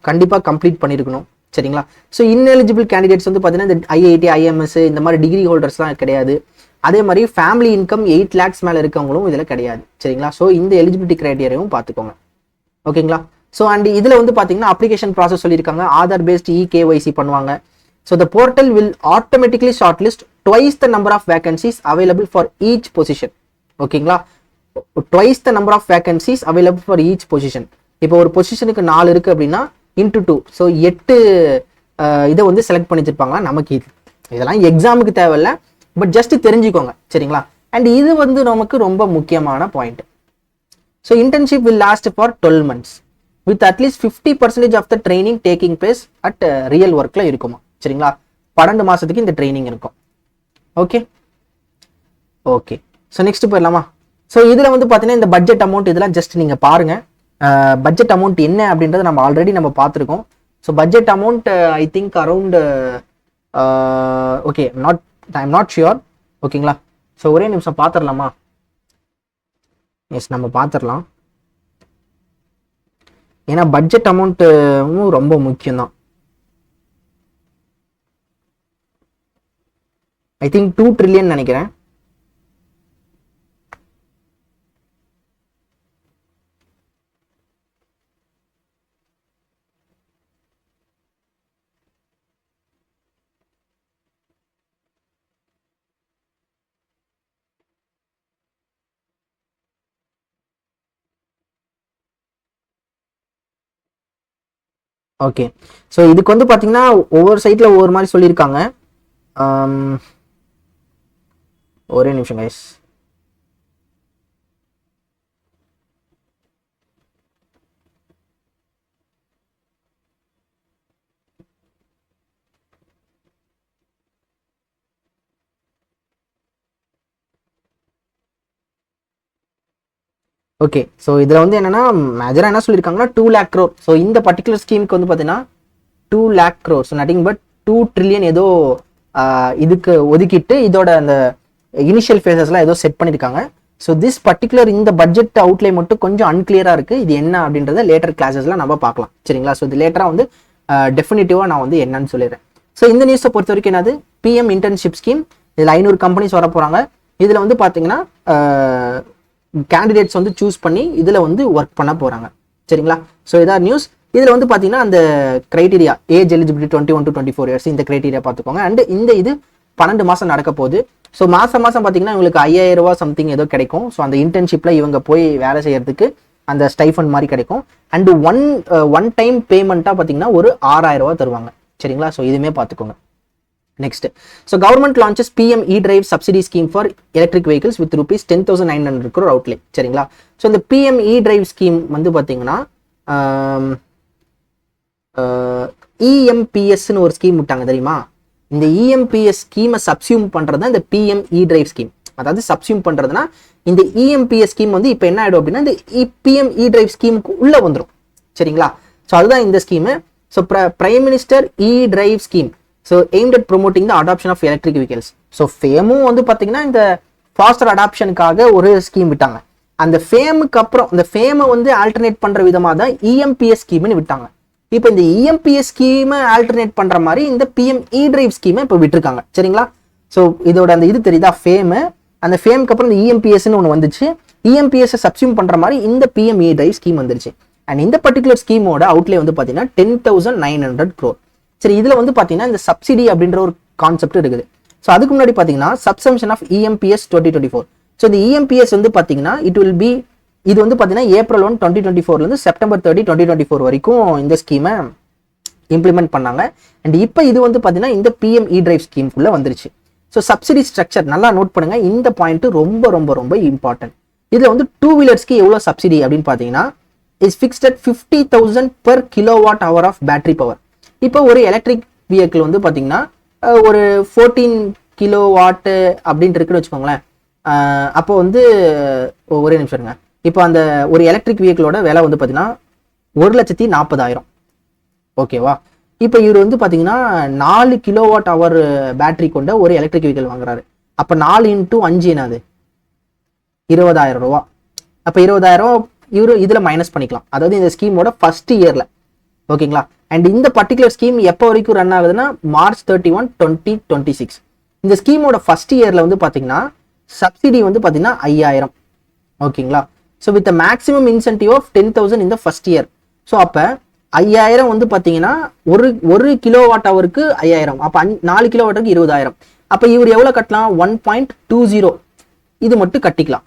[SPEAKER 1] கண்டிப்பாக கம்ப்ளீட் பண்ணியிருக்கணும். சரிங்களா? ஸோ இன்எலிஜிபிள் கேண்டிடேட்ஸ் வந்து பார்த்தீங்கன்னா இந்த ஐஐடி ஐஎம்எஸ் இந்த மாதிரி டிகிரி ஹோல்டர்ஸ்லாம் கிடையாது. அதே மாதிரி ஃபேமிலி இன்கம் 8 lakhs மேலே இருக்கவங்களும் இதில் கிடையாது. சரிங்களா? ஸோ இந்த எலிஜிபிலிட்டி கிரைட்டீரியாவும் பார்த்துக்கோங்க. ஓகேங்களா? ஸோ அண்ட் இதில் வந்து பார்த்தீங்கன்னா அப்ளிகேஷன் ப்ராசஸ் சொல்லியிருக்காங்க. ஆதார் பேஸ்ட் KYC பண்ணுவாங்க. So the portal will automatically short list twice the number of vacancies available for each position. ஓகேங்களா? Twice the number of vacancies available for each position. இப்போ ஒரு பொசிஷனுக்கு 4 இருக்கு அப்படின்னா இன்டூ 2, ஸோ 8 இதை வந்து செலக்ட் பண்ணி வச்சிருப்பாங்களா. நமக்கு இதெல்லாம் எக்ஸாமுக்கு தேவையில்லை, பட் ஜஸ்ட் தெரிஞ்சுக்கோங்க. சரிங்களா? அண்ட் இது வந்து நமக்கு ரொம்ப முக்கியமான point. So internship will last for 12 months with at least 50% of the training taking place at real ஒர்க்ல இருக்குமா. சரிங்களா? 12 மாசத்துக்கு இந்த ட்ரைனிங் இருக்கும். ஓகே. ஸோ நெக்ஸ்ட் போயிடலாமா? ஸோ இதில் வந்து பார்த்தீங்கன்னா இந்த பட்ஜெட் அமௌண்ட் இதெல்லாம் ஜஸ்ட் நீங்கள் பாருங்க. பட்ஜெட் அமௌண்ட் என்ன அப்படின்றத நம்ம ஆல்ரெடி பார்த்துருக்கோம். So budget amount I think around okay I am not sure. ஓகேங்களா? ஸோ ஒரே நிமிஷம் பார்த்துடலாமா? எஸ், நம்ம பார்த்துடலாம். ஏன்னா பட்ஜெட் அமௌண்ட்டும் ரொம்ப முக்கியம் தான். ஐ திங்க் 2 trillion நினைக்கிறேன். ஓகே, ஸோ இதுக்கு வந்து பார்த்தீங்கன்னா ஒவ்வொரு சைட்டில் ஒவ்வொரு மாதிரி சொல்லியிருக்காங்க. ஒரே நிமிஷம் கைஸ். ஓகே, ஸோ இதில் வந்து என்னன்னா மேஜராக என்ன சொல்லியிருக்காங்கன்னா 2 lakh crore. ஸோ இந்த பர்டிகுலர் ஸ்கீமுக்கு வந்து பார்த்தீங்கன்னா 2 lakh crore, so nothing but 2 trillion ஏதோ இதுக்கு ஒதுக்கிட்டு இதோட அந்த இனிஷியல் ஃபேஸஸ்லாம் ஏதோ செட் பண்ணியிருக்காங்க. ஸோ திஸ் பர்டிகுலர் இந்த பட்ஜெட் அவுட்லே மட்டும் கொஞ்சம் அன்கிளியராக இருக்குது. இது என்ன அப்படின்றத லேட்டர் கிளாஸஸ்லாம் நம்ம பார்க்கலாம் சரிங்களா. ஸோ இது லேட்டராக வந்து டெஃபினிட்டிவாக நான் வந்து என்னன்னு சொல்லிடுறேன். ஸோ இந்த நியூஸை பொறுத்த வரைக்கும் என்னது, பிஎம் இன்டர்ன்ஷிப் ஸ்கீம். இதில் 500 கம்பெனிஸ் வர போகிறாங்க. இதில் வந்து பார்த்தீங்கன்னா கேண்டிடேட்ஸ் வந்து சூஸ் பண்ணி இதில் வந்து ஒர்க் பண்ண போகிறாங்க சரிங்களா. ஸோ இதான் நியூஸ். இதில் வந்து பார்த்தீங்கன்னா அந்த criteria age eligibility 21 to 24 years இந்த கிரைட்டீரியா பார்த்துக்கோங்க. அண்ட் இந்த இது 12 மாதம் நடக்க போகுது. ஸோ மாதம் பார்த்தீங்கன்னா இவங்களுக்கு 5000 ரூபா சம்திங் ஏதோ கிடைக்கும். ஸோ அந்த இன்டர்ன்ஷிப்பில் இவங்க போய் வேலை செய்யறதுக்கு அந்த ஸ்டைஃபண்ட் மாதிரி கிடைக்கும். அண்ட் ஒன் டைம் பேமெண்ட்டாக பார்த்தீங்கன்னா ஒரு 6000 ரூபா தருவாங்க சரிங்களா. ஸோ இதுவுமே பார்த்துக்கோங்க. Next, so government launches PM E drive subsidy scheme for electric vehicles with rupees 10,900 crore outlay சரிங்களா. ஸோ இந்த பிஎம் இ டிரைவ் ஸ்கீம் வந்து பார்த்தீங்கன்னா இஎம்பிஎஸ்ன்னு ஒரு ஸ்கீம் விட்டாங்க தெரியுமா. இந்த இஎம்பிஎஸ் ஸ்கீமை சப்சியூம் பண்ணுறது தான் இந்த பிஎம் இ டிரைவ் ஸ்கீம். அதாவது சப்சியூம் பண்ணுறதுனா இந்த இஎம்பிஎஸ் ஸ்கீம் வந்து இப்போ என்ன ஆகிடும் அப்படின்னா இந்த பிஎம் இ டிரைவ் ஸ்கீமுக்கு உள்ளே வந்துடும் சரிங்களா. ஸோ அதுதான் இந்த scheme. So prime minister e drive scheme. So aimed at promoting the adoption of electric vehicles. So ஃபேமும் வந்து பார்த்தீங்கன்னா இந்த ஃபாஸ்டர் அடாப்ஷனுக்காக ஒரு ஸ்கீம் விட்டாங்க. அந்த ஃபேமுக்கு அப்புறம் இந்த ஃபேமை வந்து ஆல்டர்னேட் பண்ணுற விதமாக தான் இஎம்பிஎஸ் ஸ்கீம்னு விட்டாங்க. இப்போ இந்த இஎம்பிஎஸ் ஸ்கீமை ஆல்டர்னேட் பண்ணுற மாதிரி இந்த பிஎம் இ டிரைவ் ஸ்கீமை இப்போ விட்டுருக்காங்க சரிங்களா. ஸோ இதோட அந்த இது தெரியுதா ஃபேமு. அந்த ஃபேமுக்கு அப்புறம் இந்த இஎம்பிஎஸ்ன்னு ஒன்று வந்துச்சு. இஎம்பிஎஸ் சப்சியூம் பண்ணுற மாதிரி இந்த பிஎம் இ டிரைவ் ஸ்கீம் வந்துருச்சு. அண்ட் இந்த பர்டிகுலர் ஸ்கீமோட அவுட்லே வந்து பார்த்தீங்கன்னா 10,900 crore. சரி, இதில் வந்து பார்த்தீங்கன்னா இந்த சப்சிடி அப்படின்ற ஒரு கான்செப்ட் இருக்குது. ஸோ அதுக்கு முன்னாடி பார்த்தீங்கன்னா சப்சம்ஷன் ஆஃப் இஎம்பிஎஸ் 2024. ஸோ இந்த இஎம்பிஎஸ் வந்து பார்த்தீங்கன்னா இது வந்து பார்த்தீங்கன்னா April 1, 2024 September 30, 2024 வரைக்கும் இந்த ஸ்கீமை இம்ப்ளிமெண்ட் பண்ணாங்க. அண்ட் இப்போ இது வந்து பார்த்தீங்கன்னா இந்த பிஎம் இ டிரைவ் ஸ்கீம்குள்ளே வந்துருச்சு. ஸோ சப்சிடி ஸ்ட்ரக்சர் நல்லா நோட் பண்ணுங்க. இந்த பாயிண்ட் ரொம்ப ரொம்ப ரொம்ப இம்பார்ட்டன்ட். இதில் வந்து 2 வீலர்ஸ்க்கு எவ்வளோ சப்சிடி அப்படின்னு பார்த்தீங்கன்னா is fixed at 50,000 per kilowatt-hour of battery power. இப்போ ஒரு எலக்ட்ரிக் வெஹிக்கிள் வந்து பார்த்தீங்கன்னா ஒரு 14 கிலோவாட்டு அப்படின்ட்டு இருக்குன்னு வச்சுக்கோங்களேன். அப்போ வந்து ஒரே நிமிஷம் இருங்க. இப்போ அந்த ஒரு எலக்ட்ரிக் வெஹிக்கிளோட விலை வந்து பார்த்தீங்கன்னா 1,40,000 ஓகேவா. இப்போ இவர் வந்து பார்த்தீங்கன்னா 4 kWh பேட்டரி கொண்ட ஒரு எலக்ட்ரிக் வெஹிக்கிள் வாங்குறாரு. அப்போ 4 into 5 என்னது 20,000 ரூபா. அப்போ 20,000 இவரு இதில் மைனஸ் பண்ணிக்கலாம். அதாவது இந்த ஸ்கீமோட ஃபர்ஸ்ட் இயரில் ஓகேங்களா. அண்ட் இந்த பர்டிகுலர் ஸ்கீம் எப்போ வரைக்கும் ரன் ஆகுதுன்னா March 31, 2026. இந்த ஸ்கீமோட ஃபர்ஸ்ட் இயரில் வந்து பார்த்தீங்கன்னா சப்சிடி வந்து பார்த்தீங்கன்னா 5,000 ஓகேங்களா. So with maximum incentive of 10,000 இந்த ஃபர்ஸ்ட் இயர். ஸோ அப்போ 5,000 வந்து பார்த்தீங்கன்னா ஒரு கிலோவாட் ஹவருக்கு 5,000. அப்போ 4 கிலோவாட்டுக்கு 20,000. அப்போ இவர் எவ்வளோ கட்டலாம் 1.20 இது மட்டும் கட்டிக்கலாம்.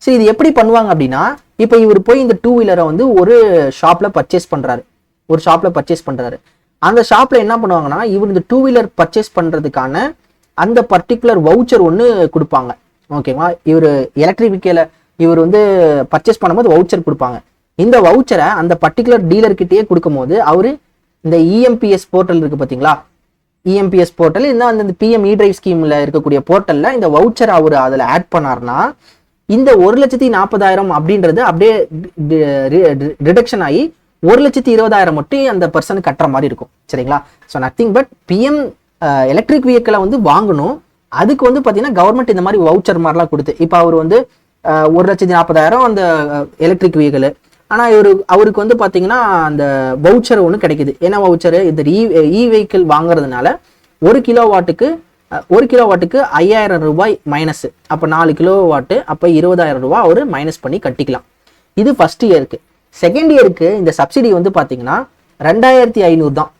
[SPEAKER 1] சரி, இது எப்படி பண்ணுவாங்க அப்படின்னா இப்போ இவர் போய் இந்த 2 வீலரை வந்து ஒரு ஷாப்பில் பர்ச்சேஸ் பண்ணுறாரு. அந்த ஷாப்ல என்ன பண்ணுவாங்கன்னா இவர் இந்த 2 வீலர் பர்ச்சேஸ் பண்றதுக்கான அந்த பர்டிகுலர் வவுச்சர் ஒன்று கொடுப்பாங்க ஓகேவா. இவர் எலக்ட்ரிக் வெஹிக்கிளை இவர் வந்து பர்ச்சேஸ் பண்ணும்போது வவுச்சர் கொடுப்பாங்க. இந்த வவுச்சரை அந்த பர்டிகுலர் டீலர் கிட்டேயே கொடுக்கும் போது அவரு இந்த இஎம்பிஎஸ் போர்ட்டல் இருக்கு பார்த்தீங்களா. இஎம்பிஎஸ் போர்ட்டல் இந்த அந்த பிஎம் இ டிரைவ் ஸ்கீம்ல இருக்கக்கூடிய போர்ட்டல்ல இந்த வவுச்சர் அவர் அதில் ஆட் பண்ணார்னா இந்த 1,40,000 அப்படின்றது அப்படியே ரிடக்ஷன் ஆகி 1,20,000 மட்டும் அந்த பர்சன் கட்டுற மாதிரி இருக்கும் சரிங்களா. So nothing but PM electric வெஹிக்கிளை வந்து வாங்கணும். அதுக்கு வந்து பார்த்தீங்கன்னா கவர்மெண்ட் இந்த மாதிரி வவுச்சர் மாதிரிலாம் கொடுத்து இப்போ அவர் வந்து 1,40,000 அந்த எலக்ட்ரிக் வெஹிக்கிள். ஆனால் அவருக்கு வந்து பார்த்தீங்கன்னா அந்த வவுச்சர் ஒன்று கிடைக்குது. என்ன வவுச்சரு, இந்த இ வெஹிக்கிள் வாங்குறதுனால 1 கிலோவாட்டுக்கு 5,000 ரூபாய் மைனஸ். அப்போ 4 கிலோவாட்டு அப்போ 20,000 ரூபாய் அவர் மைனஸ் பண்ணி கட்டிக்கலாம். இது ஃபர்ஸ்ட் இயருக்கு. செகண்ட் இயருக்கு இந்த சப்சிடி வந்து பார்த்தீங்கன்னா 2,500 தான்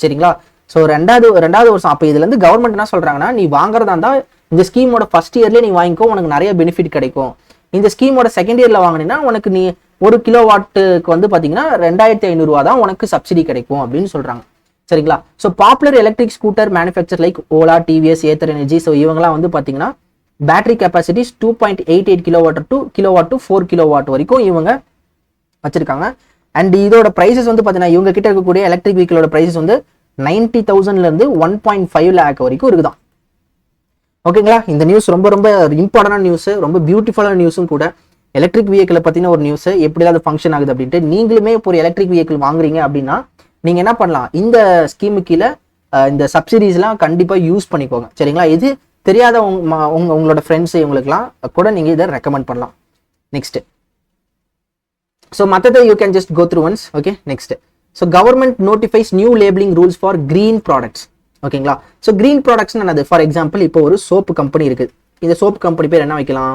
[SPEAKER 1] சரிங்களா. ஸோ ரெண்டாவது வருஷம். அப்போ இதுலேருந்து கவர்மெண்ட் என்ன சொல்கிறாங்கன்னா நீ வாங்குறதா இருந்தால் இந்த ஸ்கீமோட ஃபர்ஸ்ட் இயர்லேயே நீ வாங்கிக்கோ, உனக்கு நிறைய பெனிஃபிட் கிடைக்கும். இந்த ஸ்கீமோட செகண்ட் இயரில் வாங்கினீங்கன்னா உனக்கு நீ ஒரு கிலோவாட்டுக்கு வந்து பார்த்தீங்கன்னா 2500 ரூபா தான் உனக்கு சப்சிடி கிடைக்கும் அப்படின்னு சொல்றாங்க. சரிங்களா? So popular electric scooter manufacture like Ola, TVS, Ather energy, so இவங்கலாம் வந்து பார்த்தீங்கன்னா battery capacities 2.88 kilowatt to 4 kilowatt வரைக்கும் இவங்க வச்சிருக்காங்க. அண்ட் இதோட ப்ரைஸஸ் வந்து பார்த்தீங்கன்னா இவங்க கிட்ட இருக்கக்கூடிய எலக்ட்ரிக் வெஹிக்கிளோட ப்ரைஸஸ் வந்து 90,000 இருந்து 1.5 லேக் வரைக்கும் இருக்குதான். ஓகேங்களா? இந்த நியூஸ் ரொம்ப ரொம்ப இம்பார்ட்டன்டான நியூஸ், ரொம்ப பியூட்டிஃபுல்லான நியூஸும் கூட. எலக்ட்ரிக் வெஹிக்கிளை பற்றின ஒரு நியூஸ், எப்படி அது ஃபங்க்ஷன் ஆகுது அப்படின்ட்டு. நீங்களுமே இப்போ ஒரு எலக்ட்ரிக் வெஹிக்கிள் வாங்குறீங்க அப்படின்னா நீங்கள் என்ன பண்ணலாம், இந்த ஸ்கீமு கீழே இந்த சப்சிடிஸ்லாம் கண்டிப்பாக யூஸ் பண்ணிக்கோங்க. சரிங்களா? இது தெரியாத உங்களோட ஃப்ரெண்ட்ஸ் இவங்களுக்குலாம் கூட நீங்கள் இதை ரெக்கமெண்ட் பண்ணலாம். நெக்ஸ்ட், ஸோ மற்றதை you can just go through once. Okay, next. So government notifies new labeling rules for green products. ஓகேங்களா? ஸோ கிரீன் ப்ராடக்ட்ஸ் என்னது? ஃபார் எக்ஸாம்பிள் இப்போ ஒரு சோப்பு கம்பெனி இருக்குது. இந்த சோப்பு கம்பெனி பேர் என்ன வைக்கலாம்?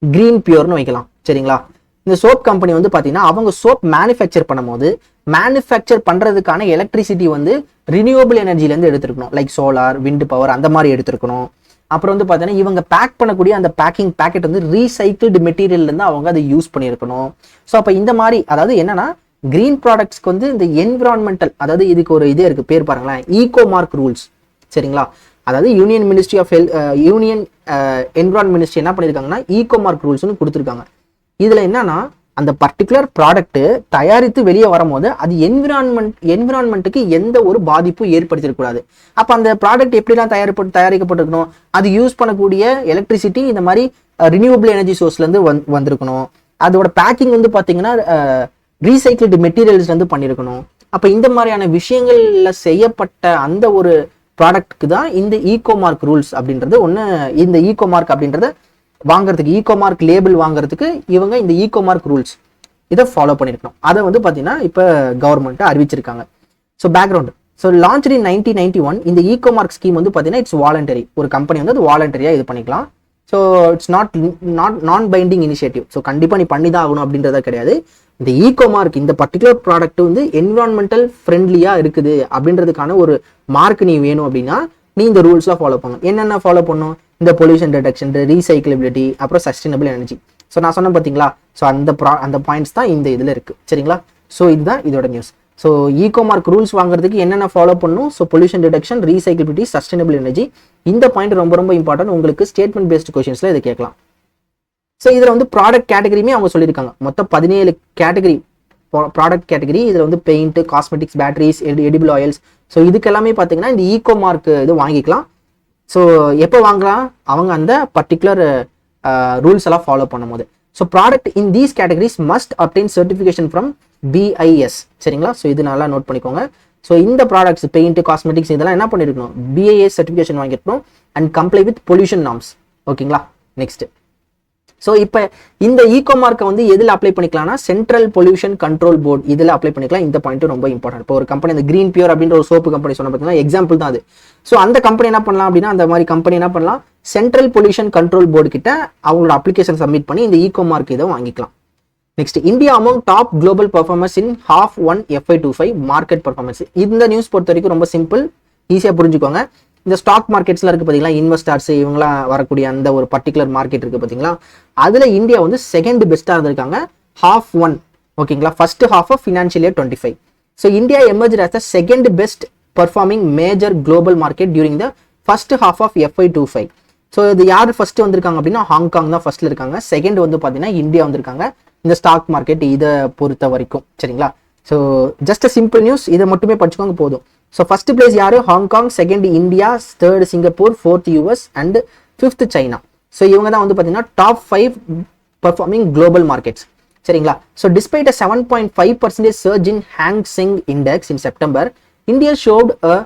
[SPEAKER 1] கிரீன் பியூர்னு வைக்கலாம். சரிங்களா? இந்த சோப் கம்பெனி வந்து பார்த்தீங்கன்னா அவங்க சோப் மேனுஃபேக்சர் பண்ணும்போது மேனுஃபேக்சர் பண்ணுறதுக்கான எலக்ட்ரிசிட்டி வந்து ரினியூவபிள் எனர்ஜிலேருந்து எடுத்துருக்கணும். லைக் சோலார், விண்ட் பவர், அந்த மாதிரி எடுத்துருக்கணும். அப்புறம் வந்து பார்த்தீங்கன்னா இவங்க பேக் பண்ணக்கூடிய அந்த பேக்கெட் வந்து ரீசைக்கிள்டு மெட்டீரியல்லேருந்து அவங்க அதை யூஸ் பண்ணியிருக்கணும். ஸோ அப்போ இந்த மாதிரி, அதாவது என்னன்னா கிரீன் ப்ராடக்ட்ஸ்க்கு வந்து இந்த என்விரான்மெண்டல், அதாவது இதுக்கு ஒரு இதே இருக்கு, பேர் பாருங்களேன், ஈகோ மார்க் ரூல்ஸ். சரிங்களா? அதாவது union ministry of union environment ministry என்ன பண்ணியிருக்காங்கன்னா ஈகோ மார்க் ரூல்ஸ்னு கொடுத்துருக்காங்க. இதுல என்னன்னா அந்த பர்டிகுலர் ப்ராடக்ட் தயாரித்து வெளியே வரும்போது அது என்விரான்மெண்ட்டுக்கு எந்த ஒரு பாதிப்பும் ஏற்படுத்திடக்கூடாது. அப்போ அந்த ப்ராடக்ட் எப்படிலாம் தயாரிக்கப்பட்டிருக்கணும், அது யூஸ் பண்ணக்கூடிய எலக்ட்ரிசிட்டி இந்த மாதிரி ரினியூவபிள் எனர்ஜி சோர்ஸ்லேருந்து வந்திருக்கணும். அதோட பேக்கிங் வந்து பார்த்தீங்கன்னா ரீசைக்கிள்டு மெட்டீரியல்ஸ் வந்து பண்ணியிருக்கணும். அப்போ இந்த மாதிரியான விஷயங்கள்ல செய்யப்பட்ட அந்த ஒரு ப்ராடக்ட்க்கு தான் இந்த ஈகோ மார்க் ரூல்ஸ் அப்படின்றது ஒன்று. இந்த ஈகோ மார்க் அப்படின்றத வாங்குறதுக்கு, ஈகோ மார்க் லேபிள் வாங்குறதுக்கு இவங்க இந்த ஈகோ மார்க் ரூல்ஸ் இதை ஃபாலோ பண்ணியிருக்கணும். அதை வந்து பார்த்தீங்கன்னா இப்போ கவர்மெண்ட் அறிவிச்சிருக்காங்க. ஸோ பேக்ரவுண்ட், ஸோ லான்ச் இன் 1991. இந்த ஈகோ மார்க் ஸ்கீம் வந்து பார்த்தீங்கன்னா இட்ஸ் வாலண்டரி. ஒரு கம்பெனி வந்து அது வாலண்டரியாக இது பண்ணிக்கலாம். ஸோ இட்ஸ் நான் பைண்டிங் இனிஷியேட்டிவ். ஸோ கண்டிப்பாக நீ பண்ணி தான் ஆகணும் அப்படின்றத கிடையாது. இந்த ஈகோ மார்க், இந்த பர்டிகுலர் ப்ராடக்ட் வந்து என்விரான்மெண்டல் ஃப்ரெண்ட்லியாக இருக்குது அப்படின்றதுக்கான ஒரு மார்க் நீ வேணும் அப்படின்னா நீ இந்த ரூல்ஸ்லாம் ஃபாலோ பண்ணணும். என்னென்ன ஃபாலோ பண்ணும்? இந்த பொல்யூஷன் டிடெக்ஷன், ரீசைக்கிளபிலிட்டி, அப்புறம் சஸ்டைனபிள் எனர்ஜி. ஸோ நான் சொன்னேன் பார்த்தீங்களா? ஸோ அந்த பாயிண்ட்ஸ் தான் இந்த இதில் இருக்குது. சரிங்களா? ஸோ இதுதான் இதோட news. So eco mark rules வாங்குறதுக்கு என்னென்ன ஃபாலோ பண்ணணும்? So pollution detection, recyclability, sustainable energy. இந்த பாயிண்ட் ரொம்ப ரொம்ப இம்பார்ட்டன்ட். உங்களுக்கு ஸ்டேட்மெண்ட் பேஸ்ட் கொஸ்டின்ஸ்ல இதை கேட்கலாம். ஸோ இதில் வந்து ப்ராடக்ட் கேட்டகரியுமே அவங்க சொல்லியிருக்காங்க. மொத்தம் 17 கேட்டகரி ப்ராடக்ட் கேட்டகரி. இதில் வந்து paint, cosmetics, batteries, edible oils. So இதுக்கு எல்லாமே பார்த்தீங்கன்னா இந்த ஈகோ மார்க் இது வாங்கிக்கலாம். ஸோ எப்போ வாங்கலாம்? அவங்க அந்த பர்டிகுலர் ரூல்ஸ் எல்லாம் ஃபாலோ பண்ணும்போது. So product in these categories must obtained certification from BIS. சரிங்களா? ஸோ இது நல்லா நோட் பண்ணிக்கோங்க. ஸோ இந்த ப்ராடக்ட்ஸ் பெயிண்ட், காஸ்மெட்டிக்ஸ் இதெல்லாம் என்ன பண்ணிருக்கணும்? BIS சர்டிஃபிகேஷன் வாங்கிருக்கணும் and comply with pollution norms. ஓகேங்களா? நெக்ஸ்ட், ஸோ இப்போ இந்த ஈகோ மார்க்கை வந்து எதில் அப்ளை பண்ணிக்கலாம்னா சென்ட்ரல் பொல்யூஷன் கண்ட்ரோல் போர்டு இதில் அப்ளை பண்ணிக்கலாம். இந்த பாயிண்ட் ரொம்ப இம்பார்ட்டன்ட். இப்போ ஒரு கம்பெனி, இந்த கிரீன் பியூர் அப்படின்ற ஒரு சோப்பு கம்பெனி சொன்ன பார்த்தீங்கன்னா எக்ஸாம்பிள் தான் அது. ஸோ அந்த கம்பெனி என்ன பண்ணலாம் அப்படின்னா, அந்த மாதிரி கம்பெனி என்ன பண்ணலாம், சென்ட்ரல் பொல்யூஷன் கண்ட்ரோல் போர்டு கிட்ட அவங்களோட அப்ளிகேஷன் சப்மிட் பண்ணி இந்த ஈகோ மார்க் இதை வாங்கிக்கலாம். Next, India among top global performance இன் H1 FY25 மார்க்கெட் பர்ஃபார்மன்ஸ். இந்த நியூஸ் பொறுத்த வரைக்கும் ரொம்ப சிம்பிள், ஈஸியாக புரிஞ்சுக்கோங்க. இந்த ஸ்டாக் மார்க்கெட்ஸ்ல இருக்கு பார்த்தீங்களா, இன்வெஸ்டர்ஸ் இவங்களாம் வரக்கூடிய அந்த ஒரு பர்டிகுலர் மார்க்கெட் இருக்கு பார்த்தீங்களா, அதில் இந்தியா வந்து செகண்ட் பெஸ்ட்டாக இருந்திருக்காங்க H1. ஓகேங்களா? First half of financial year 25. So India emerge as the second best performing major global market during the first half of FY25. So இது யார் ஃபர்ஸ்ட் வந்திருக்காங்க அப்படின்னா ஹாங்காங் தான் ஃபர்ஸ்ட்ல இருக்காங்க. செகண்ட் வந்து பார்த்தீங்கன்னா இந்தியா வந்திருக்காங்க இந்த ஸ்டாக் மார்க்கெட் இதை பொறுத்த வரைக்கும். சரிங்களா? So just a simple news, இதை மட்டுமே படிச்சுக்கோங்க போதும். ஸோ ஃபர்ஸ்ட் பிளேஸ் யாரு? Hong Kong, second India, third Singapore, fourth US and fifth China. So இவங்க தான் வந்து பார்த்தீங்கன்னா டாப் 5 பர்ஃபார்மிங் குளோபல் மார்க்கெட்ஸ். சரிங்களா? So despite a 7.5% surge in Hang Seng Index in September, India showed a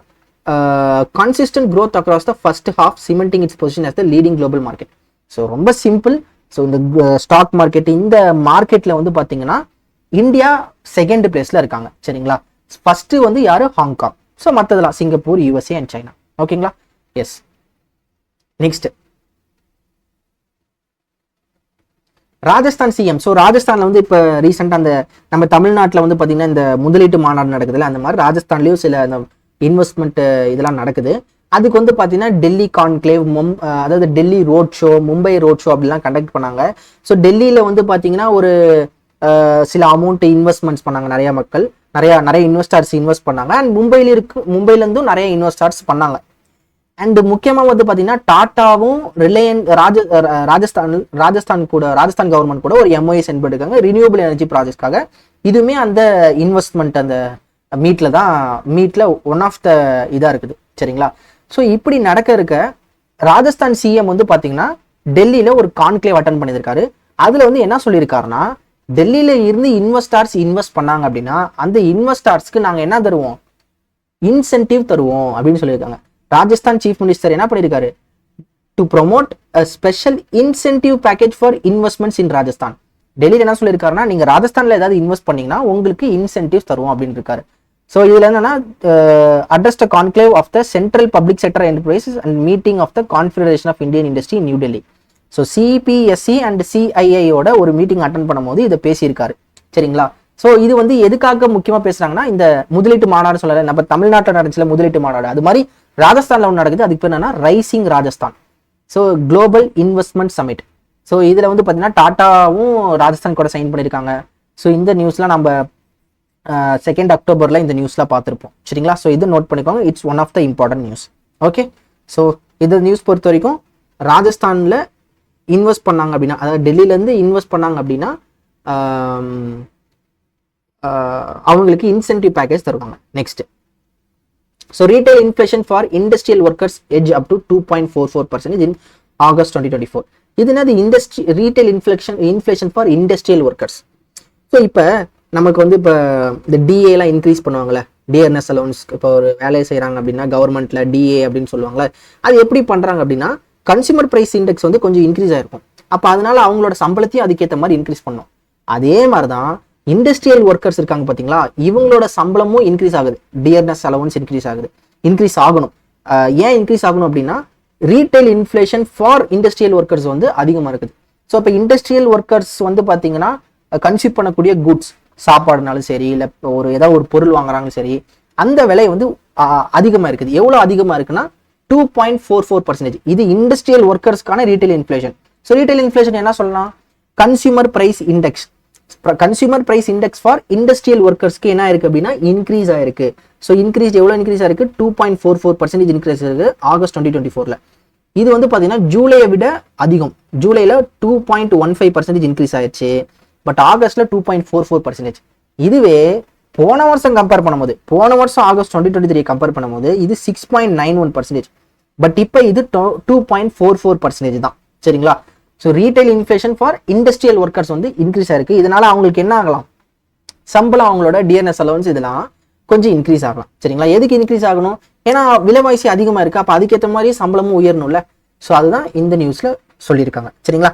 [SPEAKER 1] consistent growth across the first half, cementing its position as the leading global market. So ரொம்ப simple. So இந்த stock market, இந்த மார்க்கெட்டில் வந்து பார்த்தீங்கன்னா India second பிளேஸில் இருக்காங்க. சரிங்களா? First வந்து யாரு? ஹாங்காங். ஸோ மற்றதெல்லாம் சிங்கப்பூர், USA அண்ட் சைனா. ஓகேங்களா? Yes. Next, Rajasthan CM. So ராஜஸ்தானில் வந்து இப்போ ரீசெண்டாக அந்த நம்ம தமிழ்நாட்டில் வந்து பார்த்தீங்கன்னா இந்த முதலீட்டு மாநாடு நடக்குதுல்ல, அந்த மாதிரி ராஜஸ்தான்லேயும் சில அந்த இன்வெஸ்ட்மெண்ட் இதெல்லாம் நடக்குது. அதுக்கு வந்து பார்த்தீங்கன்னா டெல்லி கான்க்ளேவ் அதாவது Delhi road show, Mumbai road show அப்படிலாம் கண்டக்ட் பண்ணாங்க. ஸோ டெல்லியில் வந்து பார்த்தீங்கன்னா ஒரு சில அமௌண்ட் இன்வெஸ்ட்மெண்ட்ஸ் பண்ணாங்க, நிறைய மக்கள், நிறைய இன்வெஸ்டர்ஸ் இன்வெஸ்ட் பண்ணாங்க. அண்ட் மும்பைலேருந்தும் நிறைய இன்வெஸ்டர்ஸ் பண்ணாங்க. அண்ட் முக்கியமாக வந்து பார்த்தீங்கன்னா டாட்டாவும் ராஜஸ்தான் கவர்மெண்ட் கூட ஒரு எம்ஓஎஸ் என்பதுக்காங்க ரினியூவபிள் எனர்ஜி ப்ராஜெக்ட்காக. இதுவுமே அந்த இன்வெஸ்ட்மெண்ட் அந்த மீட்ல ஒன் ஆஃப் த இதாக இருக்குது. சரிங்களா? ஸோ இப்படி இருக்க ராஜஸ்தான் சிஎம் வந்து பார்த்தீங்கன்னா டெல்லியில் ஒரு கான்க்ளேவ் அட்டன் பண்ணியிருக்காரு. அதில் வந்து என்ன சொல்லியிருக்காருன்னா, டெல்லியில இருந்து இன்வெஸ்டர்ஸ் இன்வெஸ்ட் பண்ணாங்க அப்படின்னா அந்த இன்வெஸ்டர்ஸ்க்கு நாங்கள் என்ன தருவோம், இன்சென்டிவ் தருவோம் அப்படின்னு சொல்லியிருக்காங்க. ராஜஸ்தான் சீஃப் மினிஸ்டர் என்ன பண்ணியிருக்காரு, to promote a special incentive package for investments இன் ராஜஸ்தான். டெல்லியில் என்ன சொல்லியிருக்காருன்னா, நீங்க ராஜஸ்தான்ல ஏதாவது இன்வெஸ்ட் பண்ணீங்கன்னா உங்களுக்கு இன்சென்டிவ் தருவோம் அப்படின்னு இருக்காரு. ஸோ இதுல என்னன்னா, addressed conclave of the central public sector enterprises and meeting of the confederation of Indian industry new Delhi. So CPSC and சிஐஐயோட ஒரு மீட்டிங் அட்டன் பண்ணும்போது இதை பேசியிருக்காரு. சரிங்களா? ஸோ இது வந்து எதுக்காக முக்கியமாக பேசுறாங்கன்னா, இந்த முதலீட்டு மாநாடு சொல்லலை, நம்ம தமிழ்நாட்டில் நடந்துச்சுல முதலீட்டு மாநாடு, அது மாதிரி ராஜஸ்தான்ல ஒன்று நடக்குது. அதுக்கு பேர் என்னன்னா rising Rajasthan. So global investment summit. So இதுல வந்து பார்த்தீங்கன்னா டாட்டாவும் ராஜஸ்தான் கூட சைன் பண்ணியிருக்காங்க. ஸோ இந்த நியூஸ்லாம் நம்ம 2 அக்டோபர்ல இந்த நியூஸ்லாம் பார்த்துருப்போம். சரிங்களா? ஸோ இது நோட் பண்ணிக்கோங்க, it's one of the important news. Okay, so இந்த நியூஸ் பொறுத்த வரைக்கும் ராஜஸ்தான்ல இன்வெஸ்ட் பண்ணாங்க அப்படின்னா, அதாவது டெல்லியிலேருந்து இன்வெஸ்ட் பண்ணாங்க அப்படின்னா அவங்களுக்கு இன்சென்டிவ் பேக்கேஜ் தருவாங்க. Next, so retail inflation for industrial workers edge up to 2.44% in August 2024. இது என்னது, retail inflation for industrial workers. So இப்போ நமக்கு வந்து இப்போ இந்த டிஏலாம் இன்க்ரீஸ் பண்ணுவாங்கல்ல, டிஆர்எஸ் அலோன்ஸ். இப்போ ஒரு வேலையை செய்கிறாங்க அப்படின்னா கவர்மெண்ட்ல டிஏ அப்படின்னு சொல்லுவாங்களே, அது எப்படி பண்ணுறாங்க அப்படின்னா, கன்சியூமர் பிரைஸ் இண்டெக்ஸ் வந்து கொஞ்சம் இன்க்ரீஸ் ஆயிருக்கும். அப்போ அதனால அவங்களோட சம்பளத்தையும் அதுக்கேற்ற மாதிரி இன்க்ரீஸ் பண்ணும். அதே மாதிரி தான் இண்டஸ்ட்ரியல் ஒர்க்கர்ஸ் இருக்காங்க பார்த்தீங்களா, இவங்களோட சம்பளமும் இன்க்ரீஸ் ஆகுது, டிஆர்எஸ் அலோன்ஸ் இன்க்ரீஸ் ஆகணும். ஏன் இன்க்ரீஸ் ஆகணும் அப்படின்னா, retail inflation for industrial workers வந்து அதிகமாக இருக்குது. ஸோ இப்போ இண்டஸ்ட்ரியல் ஒர்க்கர்ஸ் வந்து பார்த்தீங்கன்னா கன்சியூம் பண்ணக்கூடிய குட்ஸ், சாப்பாடுனாலும் சரி, இல்லை ஏதாவது ஒரு பொருள் வாங்குறாங்களும் சரி, அந்த விலை வந்து அதிகமாக இருக்குது. எவ்வளோ அதிகமாக இருக்குன்னா 2.44%. இது இண்டஸ்ட்ரியல் ஒர்க்கர்ஸ்க்கான retail inflation. So retail inflation என்ன சொல்லலாம், consumer price index. Consumer price index for industrial ஒர்க்கர்ஸ்க்கு என்ன இருக்கு அப்படின்னா இன்க்ரீஸ் ஆயிருக்கு. ஸோ எவ்வளோ இன்க்ரீஸ் ஆயிருக்கு, 2.44% இன்க்ரீஸ் ஆயிருக்கு ஆகஸ்ட் 2024. இது வந்து பார்த்தீங்கன்னா ஜூலையை விட அதிகம். ஜூலைல 2.15% இன்க்ரீஸ் ஆயிடுச்சு. பட் ஆகஸ்ட்ல 2.44%. இதுவே போன வருஷம் கம்பேர் பண்ணும்போது, போன வருஷம் ஆகஸ்ட் 2023 கம்பேர் பண்ணும்போது இது 6.91%. பட் இப்போ இது 2.44% தான். சரிங்களா? So retail inflation for industrial workers வந்து இன்க்ரீஸ் ஆயிருக்கு. இதனால அவங்களுக்கு என்ன ஆகலாம், சம்பளம், அவங்களோட டிஎன்எஸ் அலவன்ஸ் இதெல்லாம் கொஞ்சம் இன்க்ரீஸ் ஆகலாம். சரிங்களா? எதுக்கு இன்க்ரீஸ் ஆகணும், ஏன்னா விலைவாசி அதிகமாக இருக்கு, அப்போ அதுக்கேற்ற மாதிரி சம்பளமும் உயரணும்ல. ஸோ அதுதான் இந்த நியூஸ்ல சொல்லியிருக்காங்க. சரிங்களா?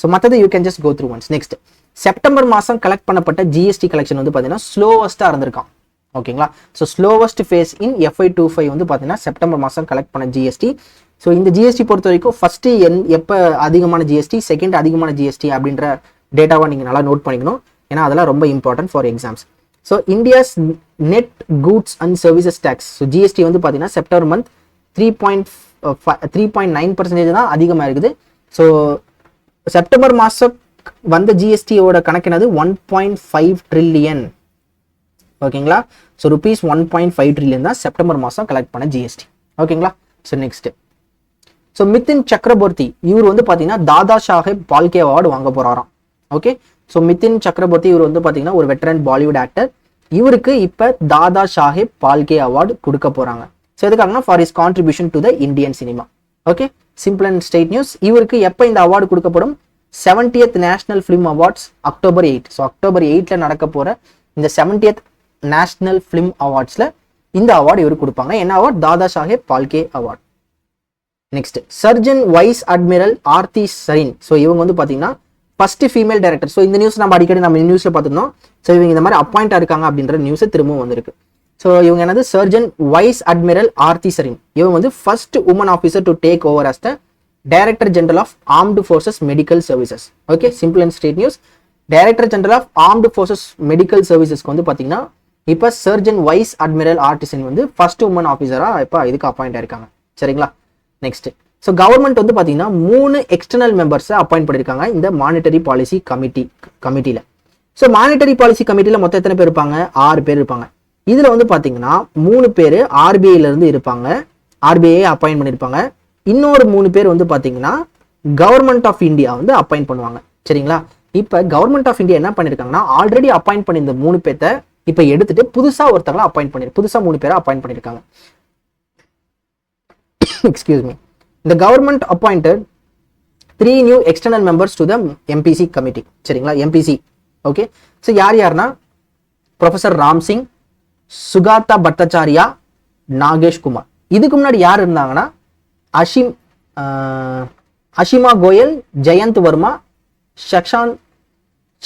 [SPEAKER 1] ஸோ மற்றது you can just go through once. Next, September மாதம் கலெக்ட் பண்ணப்பட்ட ஜிஎஸ்டி கலெக்ஷன் வந்து பார்த்தீங்கன்னா ஸ்லோவஸ்ட்டாக இருந்திருக்கான். ஓகேங்களா? ஸோ ஸ்லோவஸ்ட் ஃபேஸ் இன் FY25 வந்து பார்த்தீங்கன்னா செப்டம்பர் மாதம் கலெக்ட் பண்ண ஜிஎஸ்டி. ஸோ இந்த ஜிஎஸ்டி பொறுத்த வரைக்கும் ஃபர்ஸ்ட் எப்போ அதிகமான ஜிஎஸ்டி, செகண்ட் அதிகமான ஜிஎஸ்டி அப்படின்ற டேட்டாவை நீங்கள் நல்லா நோட் பண்ணிக்கணும், ஏன்னா அதெல்லாம் ரொம்ப important for exams. So India's net goods and services tax, so GST வந்து பார்த்தீங்கன்னா செப்டம்பர் மந்த் 3.9% தான் அதிகமாக இருக்குது. ஸோ செப்டம்பர் மாதம் வந்த ஜிஎஸ்டியோட கணக்கினது 1.5 ட்ரில்லியன். ஓகேங்களா? ஸோ ருபீஸ் 1.5 ட்ரில்லியன் தான் செப்டம்பர் மாதம் கலெக்ட் பண்ண ஜிஎஸ்டி. ஓகேங்களா? ஸோ நெக்ஸ்ட், ஸோ மிதின் சக்கரவர்த்தி இவர் வந்து பார்த்தீங்கன்னா தாதா சாஹேப் பால்கே அவார்டு வாங்க போறாராம். ஓகே, ஸோ மிதின் சக்கரவர்த்தி இவர் வந்து பார்த்தீங்கன்னா ஒரு வெட்டரன் பாலிவுட் ஆக்டர். இவருக்கு இப்போ தாதா சாஹேப் பால்கே அவார்டு கொடுக்க போறாங்க. ஸோ எதுக்காகனா for is contribution to the Indian cinema. Okay, simple and straight news. இவருக்கு எப்போ இந்த அவார்டு கொடுக்கப்படும், 70th national film awards October 8. So October 8 நடக்க போற இந்த 70th நேஷனல் ஃபிலிம் அவார்ட்ஸ்ல இந்த அவார்டு இவருக்கு கொடுப்பாங்க. என்ன award, Dada Saheb Phalke award. Next, surgeon vice admiral Arti Sarin. So இவங்க வந்து பார்த்தீங்கன்னா ஃபர்ஸ்ட் ஃபீமேல் டைரக்டர். ஸோ இந்த நியூஸ் நம்ம அடிக்கடி நியூஸ்ல பார்த்துருந்தோம். ஸோ இவங்க இந்த மாதிரி அப்பாயிண்ட் இருக்காங்க அப்படின்ற நியூஸ் திரும்பவும் வந்திருக்கு. ஸோ இவங்க என்னது, surgeon vice admiral Arti Sarin. இவங்க வந்து first woman officer to take over as the director general of armed forces medical services. Okay, simple and straight news. Director general of armed forces medical சர்வீசஸ்க்கு வந்து பார்த்தீங்கன்னா இப்போ சர்ஜன் வைஸ் அட்மிரல் ஆர்டிசன் வந்து first woman ஆஃபீஸரா இப்போ இதுக்கு appoint ஆயிருக்காங்க. சரிங்களா. நெக்ஸ்ட், ஸோ கவர்மெண்ட் வந்து பார்த்தீங்கன்னா 3 எக்ஸ்டர்னல் மெம்பர்ஸை அப்பாயிண்ட் பண்ணியிருக்காங்க இந்த மானிட்டரி பாலிசி கமிட்டியில். ஸோ மானிட்டரி பாலிசி கமிட்டியில் மொத்தம் எத்தனை பேர் இருப்பாங்க? 6 பேர் இருப்பாங்க. இதில் வந்து பார்த்தீங்கன்னா 3 பேர் ஆர்பிஐலேருந்து இருப்பாங்க, ஆர்பிஐ அப்பாயிண்ட் பண்ணியிருப்பாங்க. இன்னொரு 3 பேர் வந்து பார்த்தீங்கன்னா கவர்மெண்ட் ஆஃப் இந்தியா வந்து அப்பாயிண்ட் பண்ணுவாங்க. சரிங்களா. இப்போ கவர்மெண்ட் ஆஃப் இந்தியா என்ன பண்ணியிருக்காங்கன்னா ஆல்ரெடி அப்பாயிண்ட் பண்ணி இந்த 3 பேர்த்த இப்போ எடுத்துட்டு புதுசாக ஒருத்தவங்களை அப்பாயிண்ட் பண்ணி புதுசாக 3 பேரை அப்பாயிண்ட் பண்ணியிருக்காங்க. Excuse me. The government appointed 3 new external members to the MPC committee. சரிங்களா, MPC. ஓகே. ஸோ யார்னா ப்ரொஃபசர் ராம்சிங், சுகாதா பட்டாச்சாரியா, நாகேஷ் குமார். இதுக்கு முன்னாடி யார் இருந்தாங்கன்னா அஷிமா கோயல், ஜெயந்த் வர்மா,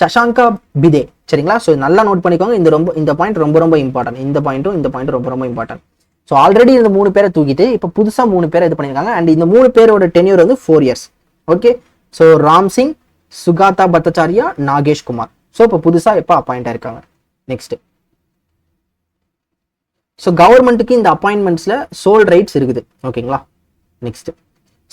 [SPEAKER 1] சஷாங்கா பிதே. சரிங்களா. ஸோ நல்லா நோட் பண்ணிக்கோங்க. இந்த பாயிண்ட் ரொம்ப இம்பார்ட்டன்ட். இந்த பாயிண்ட் ரொம்ப இம்பார்ட்டன்ட். ஸோ ஆல்ரெடி இந்த 3 பேரை தூக்கிட்டு இப்போ புதுசாக 3 பேரை இது பண்ணியிருக்காங்க. அண்ட் இந்த 3 பேரோட டென்யூர் வந்து 4 years. Okay. So Ram Singh, Sugata Bhattacharya, Nagesh Kumar. So இப்போ புதுசாக எப்போ அப்பாயிண்ட் ஆயிருக்காங்க. நெக்ஸ்ட், ஸோ கவர்மெண்ட்டுக்கு இந்த அப்பாயின்மெண்ட்ஸில் சோல் ரைட்ஸ் இருக்குது. ஓகேங்களா. Next,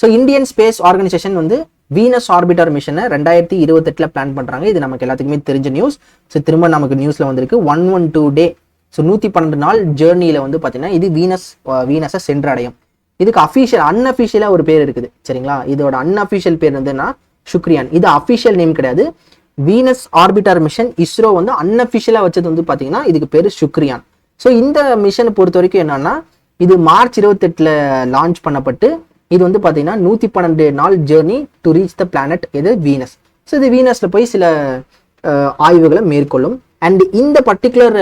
[SPEAKER 1] so Indian space organisation வந்து வீனஸ் ஆர்பிட்டர் மிஷனை 2028 பிளான் பண்ணுறாங்க. இது நமக்கு எல்லாத்துக்குமே தெரிஞ்ச நியூஸ். ஸோ திரும்ப நமக்கு நியூஸில் வந்திருக்கு 112 டே. ஸோ 112 நாள் ஜேர்னியில் வந்து பார்த்தீங்கன்னா இது வீனஸை சென்றடையும். இதுக்கு அன்அஃபிஷியலாக ஒரு பேர் இருக்குது. சரிங்களா. இதோட அன்அஃபிஷியல் பேர் வந்துன்னா சுக்ரியான். இது அஃபிஷியல் நேம் கிடையாது. வீனஸ் ஆர்பிட்டர் மிஷன் இஸ்ரோ வந்து அன்அஃபிஷியலாக வச்சது வந்து பார்த்தீங்கன்னா இதுக்கு பேர் சுக்ரியான். ஸோ இந்த மிஷனை பொறுத்த வரைக்கும் என்னன்னா இது மார்ச் 28 லான்ச் பண்ணப்பட்டு இது வந்து பார்த்தீங்கன்னா 112 நாள் journey to reach the planet இது வீனஸ். ஸோ இது வீனஸில் போய் சில ஆய்வுகளை மேற்கொள்ளும். அண்ட் இந்த பர்டிகுலர்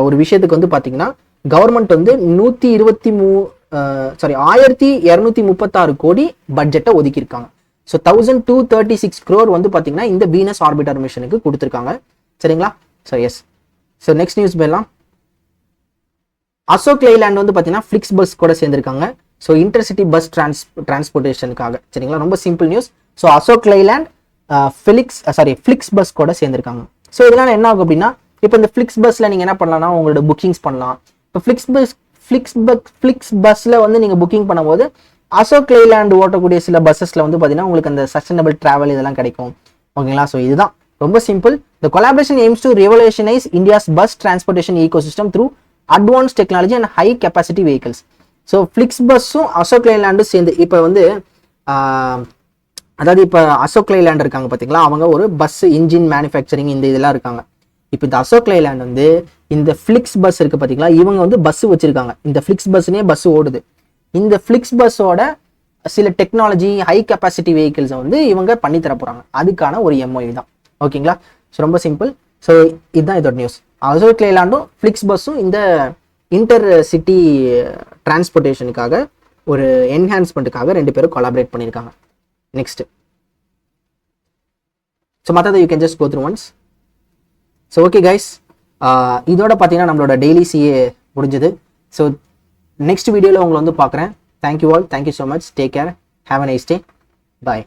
[SPEAKER 1] ஒரு விஷயத்துக்கு வந்து பார்த்தீங்கன்னா கவர்மெண்ட் வந்து 1236 கோடி பட்ஜெட்டை ஒதுக்கியிருக்காங்க. ஸோ 1236 crore வந்து பார்த்தீங்கன்னா இந்த வீனஸ் ஆர்பிட்டர் மிஷனுக்கு கொடுத்துருக்காங்க. சரிங்களா. So yes. So next news போயிடலாம். அசோக் லேலாண்ட் வந்து பார்த்தீங்கன்னா ஃப்ளிக்ஸ் பஸ் கூட சேர்ந்திருக்காங்க. ஸோ இன்டர்சிட்டி பஸ் டிரான்ஸ்போர்ட்டேஷனுக்காக. சரிங்களா. ரொம்ப simple news. So Ashok Leyland FlixBus கூட சேர்ந்திருக்காங்க. ஸோ இதனால என்ன ஆகும் அப்படின்னா இப்போ இந்த ஃப்ளிக்ஸ் பஸ்ல நீங்க என்ன பண்ணலாம்னா உங்களோட புக்கிங்ஸ் பண்ணலாம். இப்போ ஃப்ளிக்ஸ் பஸ்ல வந்து நீங்க புக்கிங் பண்ணும்போது அசோக் லேலாண்ட் ஓட்டக்கூடிய சில பஸ்ஸஸ்ல வந்து பார்த்தீங்கன்னா உங்களுக்கு அந்த சஸ்டைனபிள் டிராவல் இதெல்லாம் கிடைக்கும். ஓகேங்களா. ஸோ இதுதான் ரொம்ப simple. The collaboration aims to revolutionize India's bus transportation ecosystem through advanced technology and high capacity vehicles. So flakes பஸ்ஸும் அசோக் லேலாண்டும் சேர்ந்து இப்போ வந்து அதாவது இப்போ அசோக் லேலாண்ட் இருக்காங்க பார்த்தீங்களா, அவங்க ஒரு பஸ் இன்ஜின் மேனுஃபேக்சரிங் இந்த இதெல்லாம் இருக்காங்க. இப்போ இந்த அசோக் லேலாண்ட் வந்து இந்த ஃப்ளிக்ஸ் பஸ் இருக்கு பார்த்தீங்களா, இவங்க வந்து பஸ் வச்சிருக்காங்க. இந்த ஃப்ளிக்ஸ் பஸ்னே பஸ் ஓடுது. இந்த ஃப்ளிக்ஸ் பஸ்ஸோட சில டெக்னாலஜி ஹை கெப்பாசிட்டி வெஹிக்கிள்ஸை வந்து இவங்க பண்ணி தர போறாங்க. அதுக்கான ஒரு MOU தான். ஓகேங்களா. ஸோ ரொம்ப சிம்பிள். ஸோ இதுதான் இதோட நியூஸ். அசோக் லேலாண்டும் ஃப்ளிக்ஸ் பஸ்ஸும் இந்த இன்டர் சிட்டி டிரான்ஸ்போர்ட்டேஷனுக்காக ஒரு என்ஹான்ஸ்மெண்ட்டுக்காக 2 பேரும் கொலாபரேட் பண்ணியிருக்காங்க. நெக்ஸ்ட், ஸோ மற்றது you can just go through once. So okay guys, இதோட பார்த்தீங்கன்னா நம்மளோட டெய்லி CA முடிஞ்சது. ஸோ நெக்ஸ்ட் வீடியோவில் உங்களை வந்து பார்க்குறேன். Thank you all. Thank you so much. Take care. Have a nice day. Bye.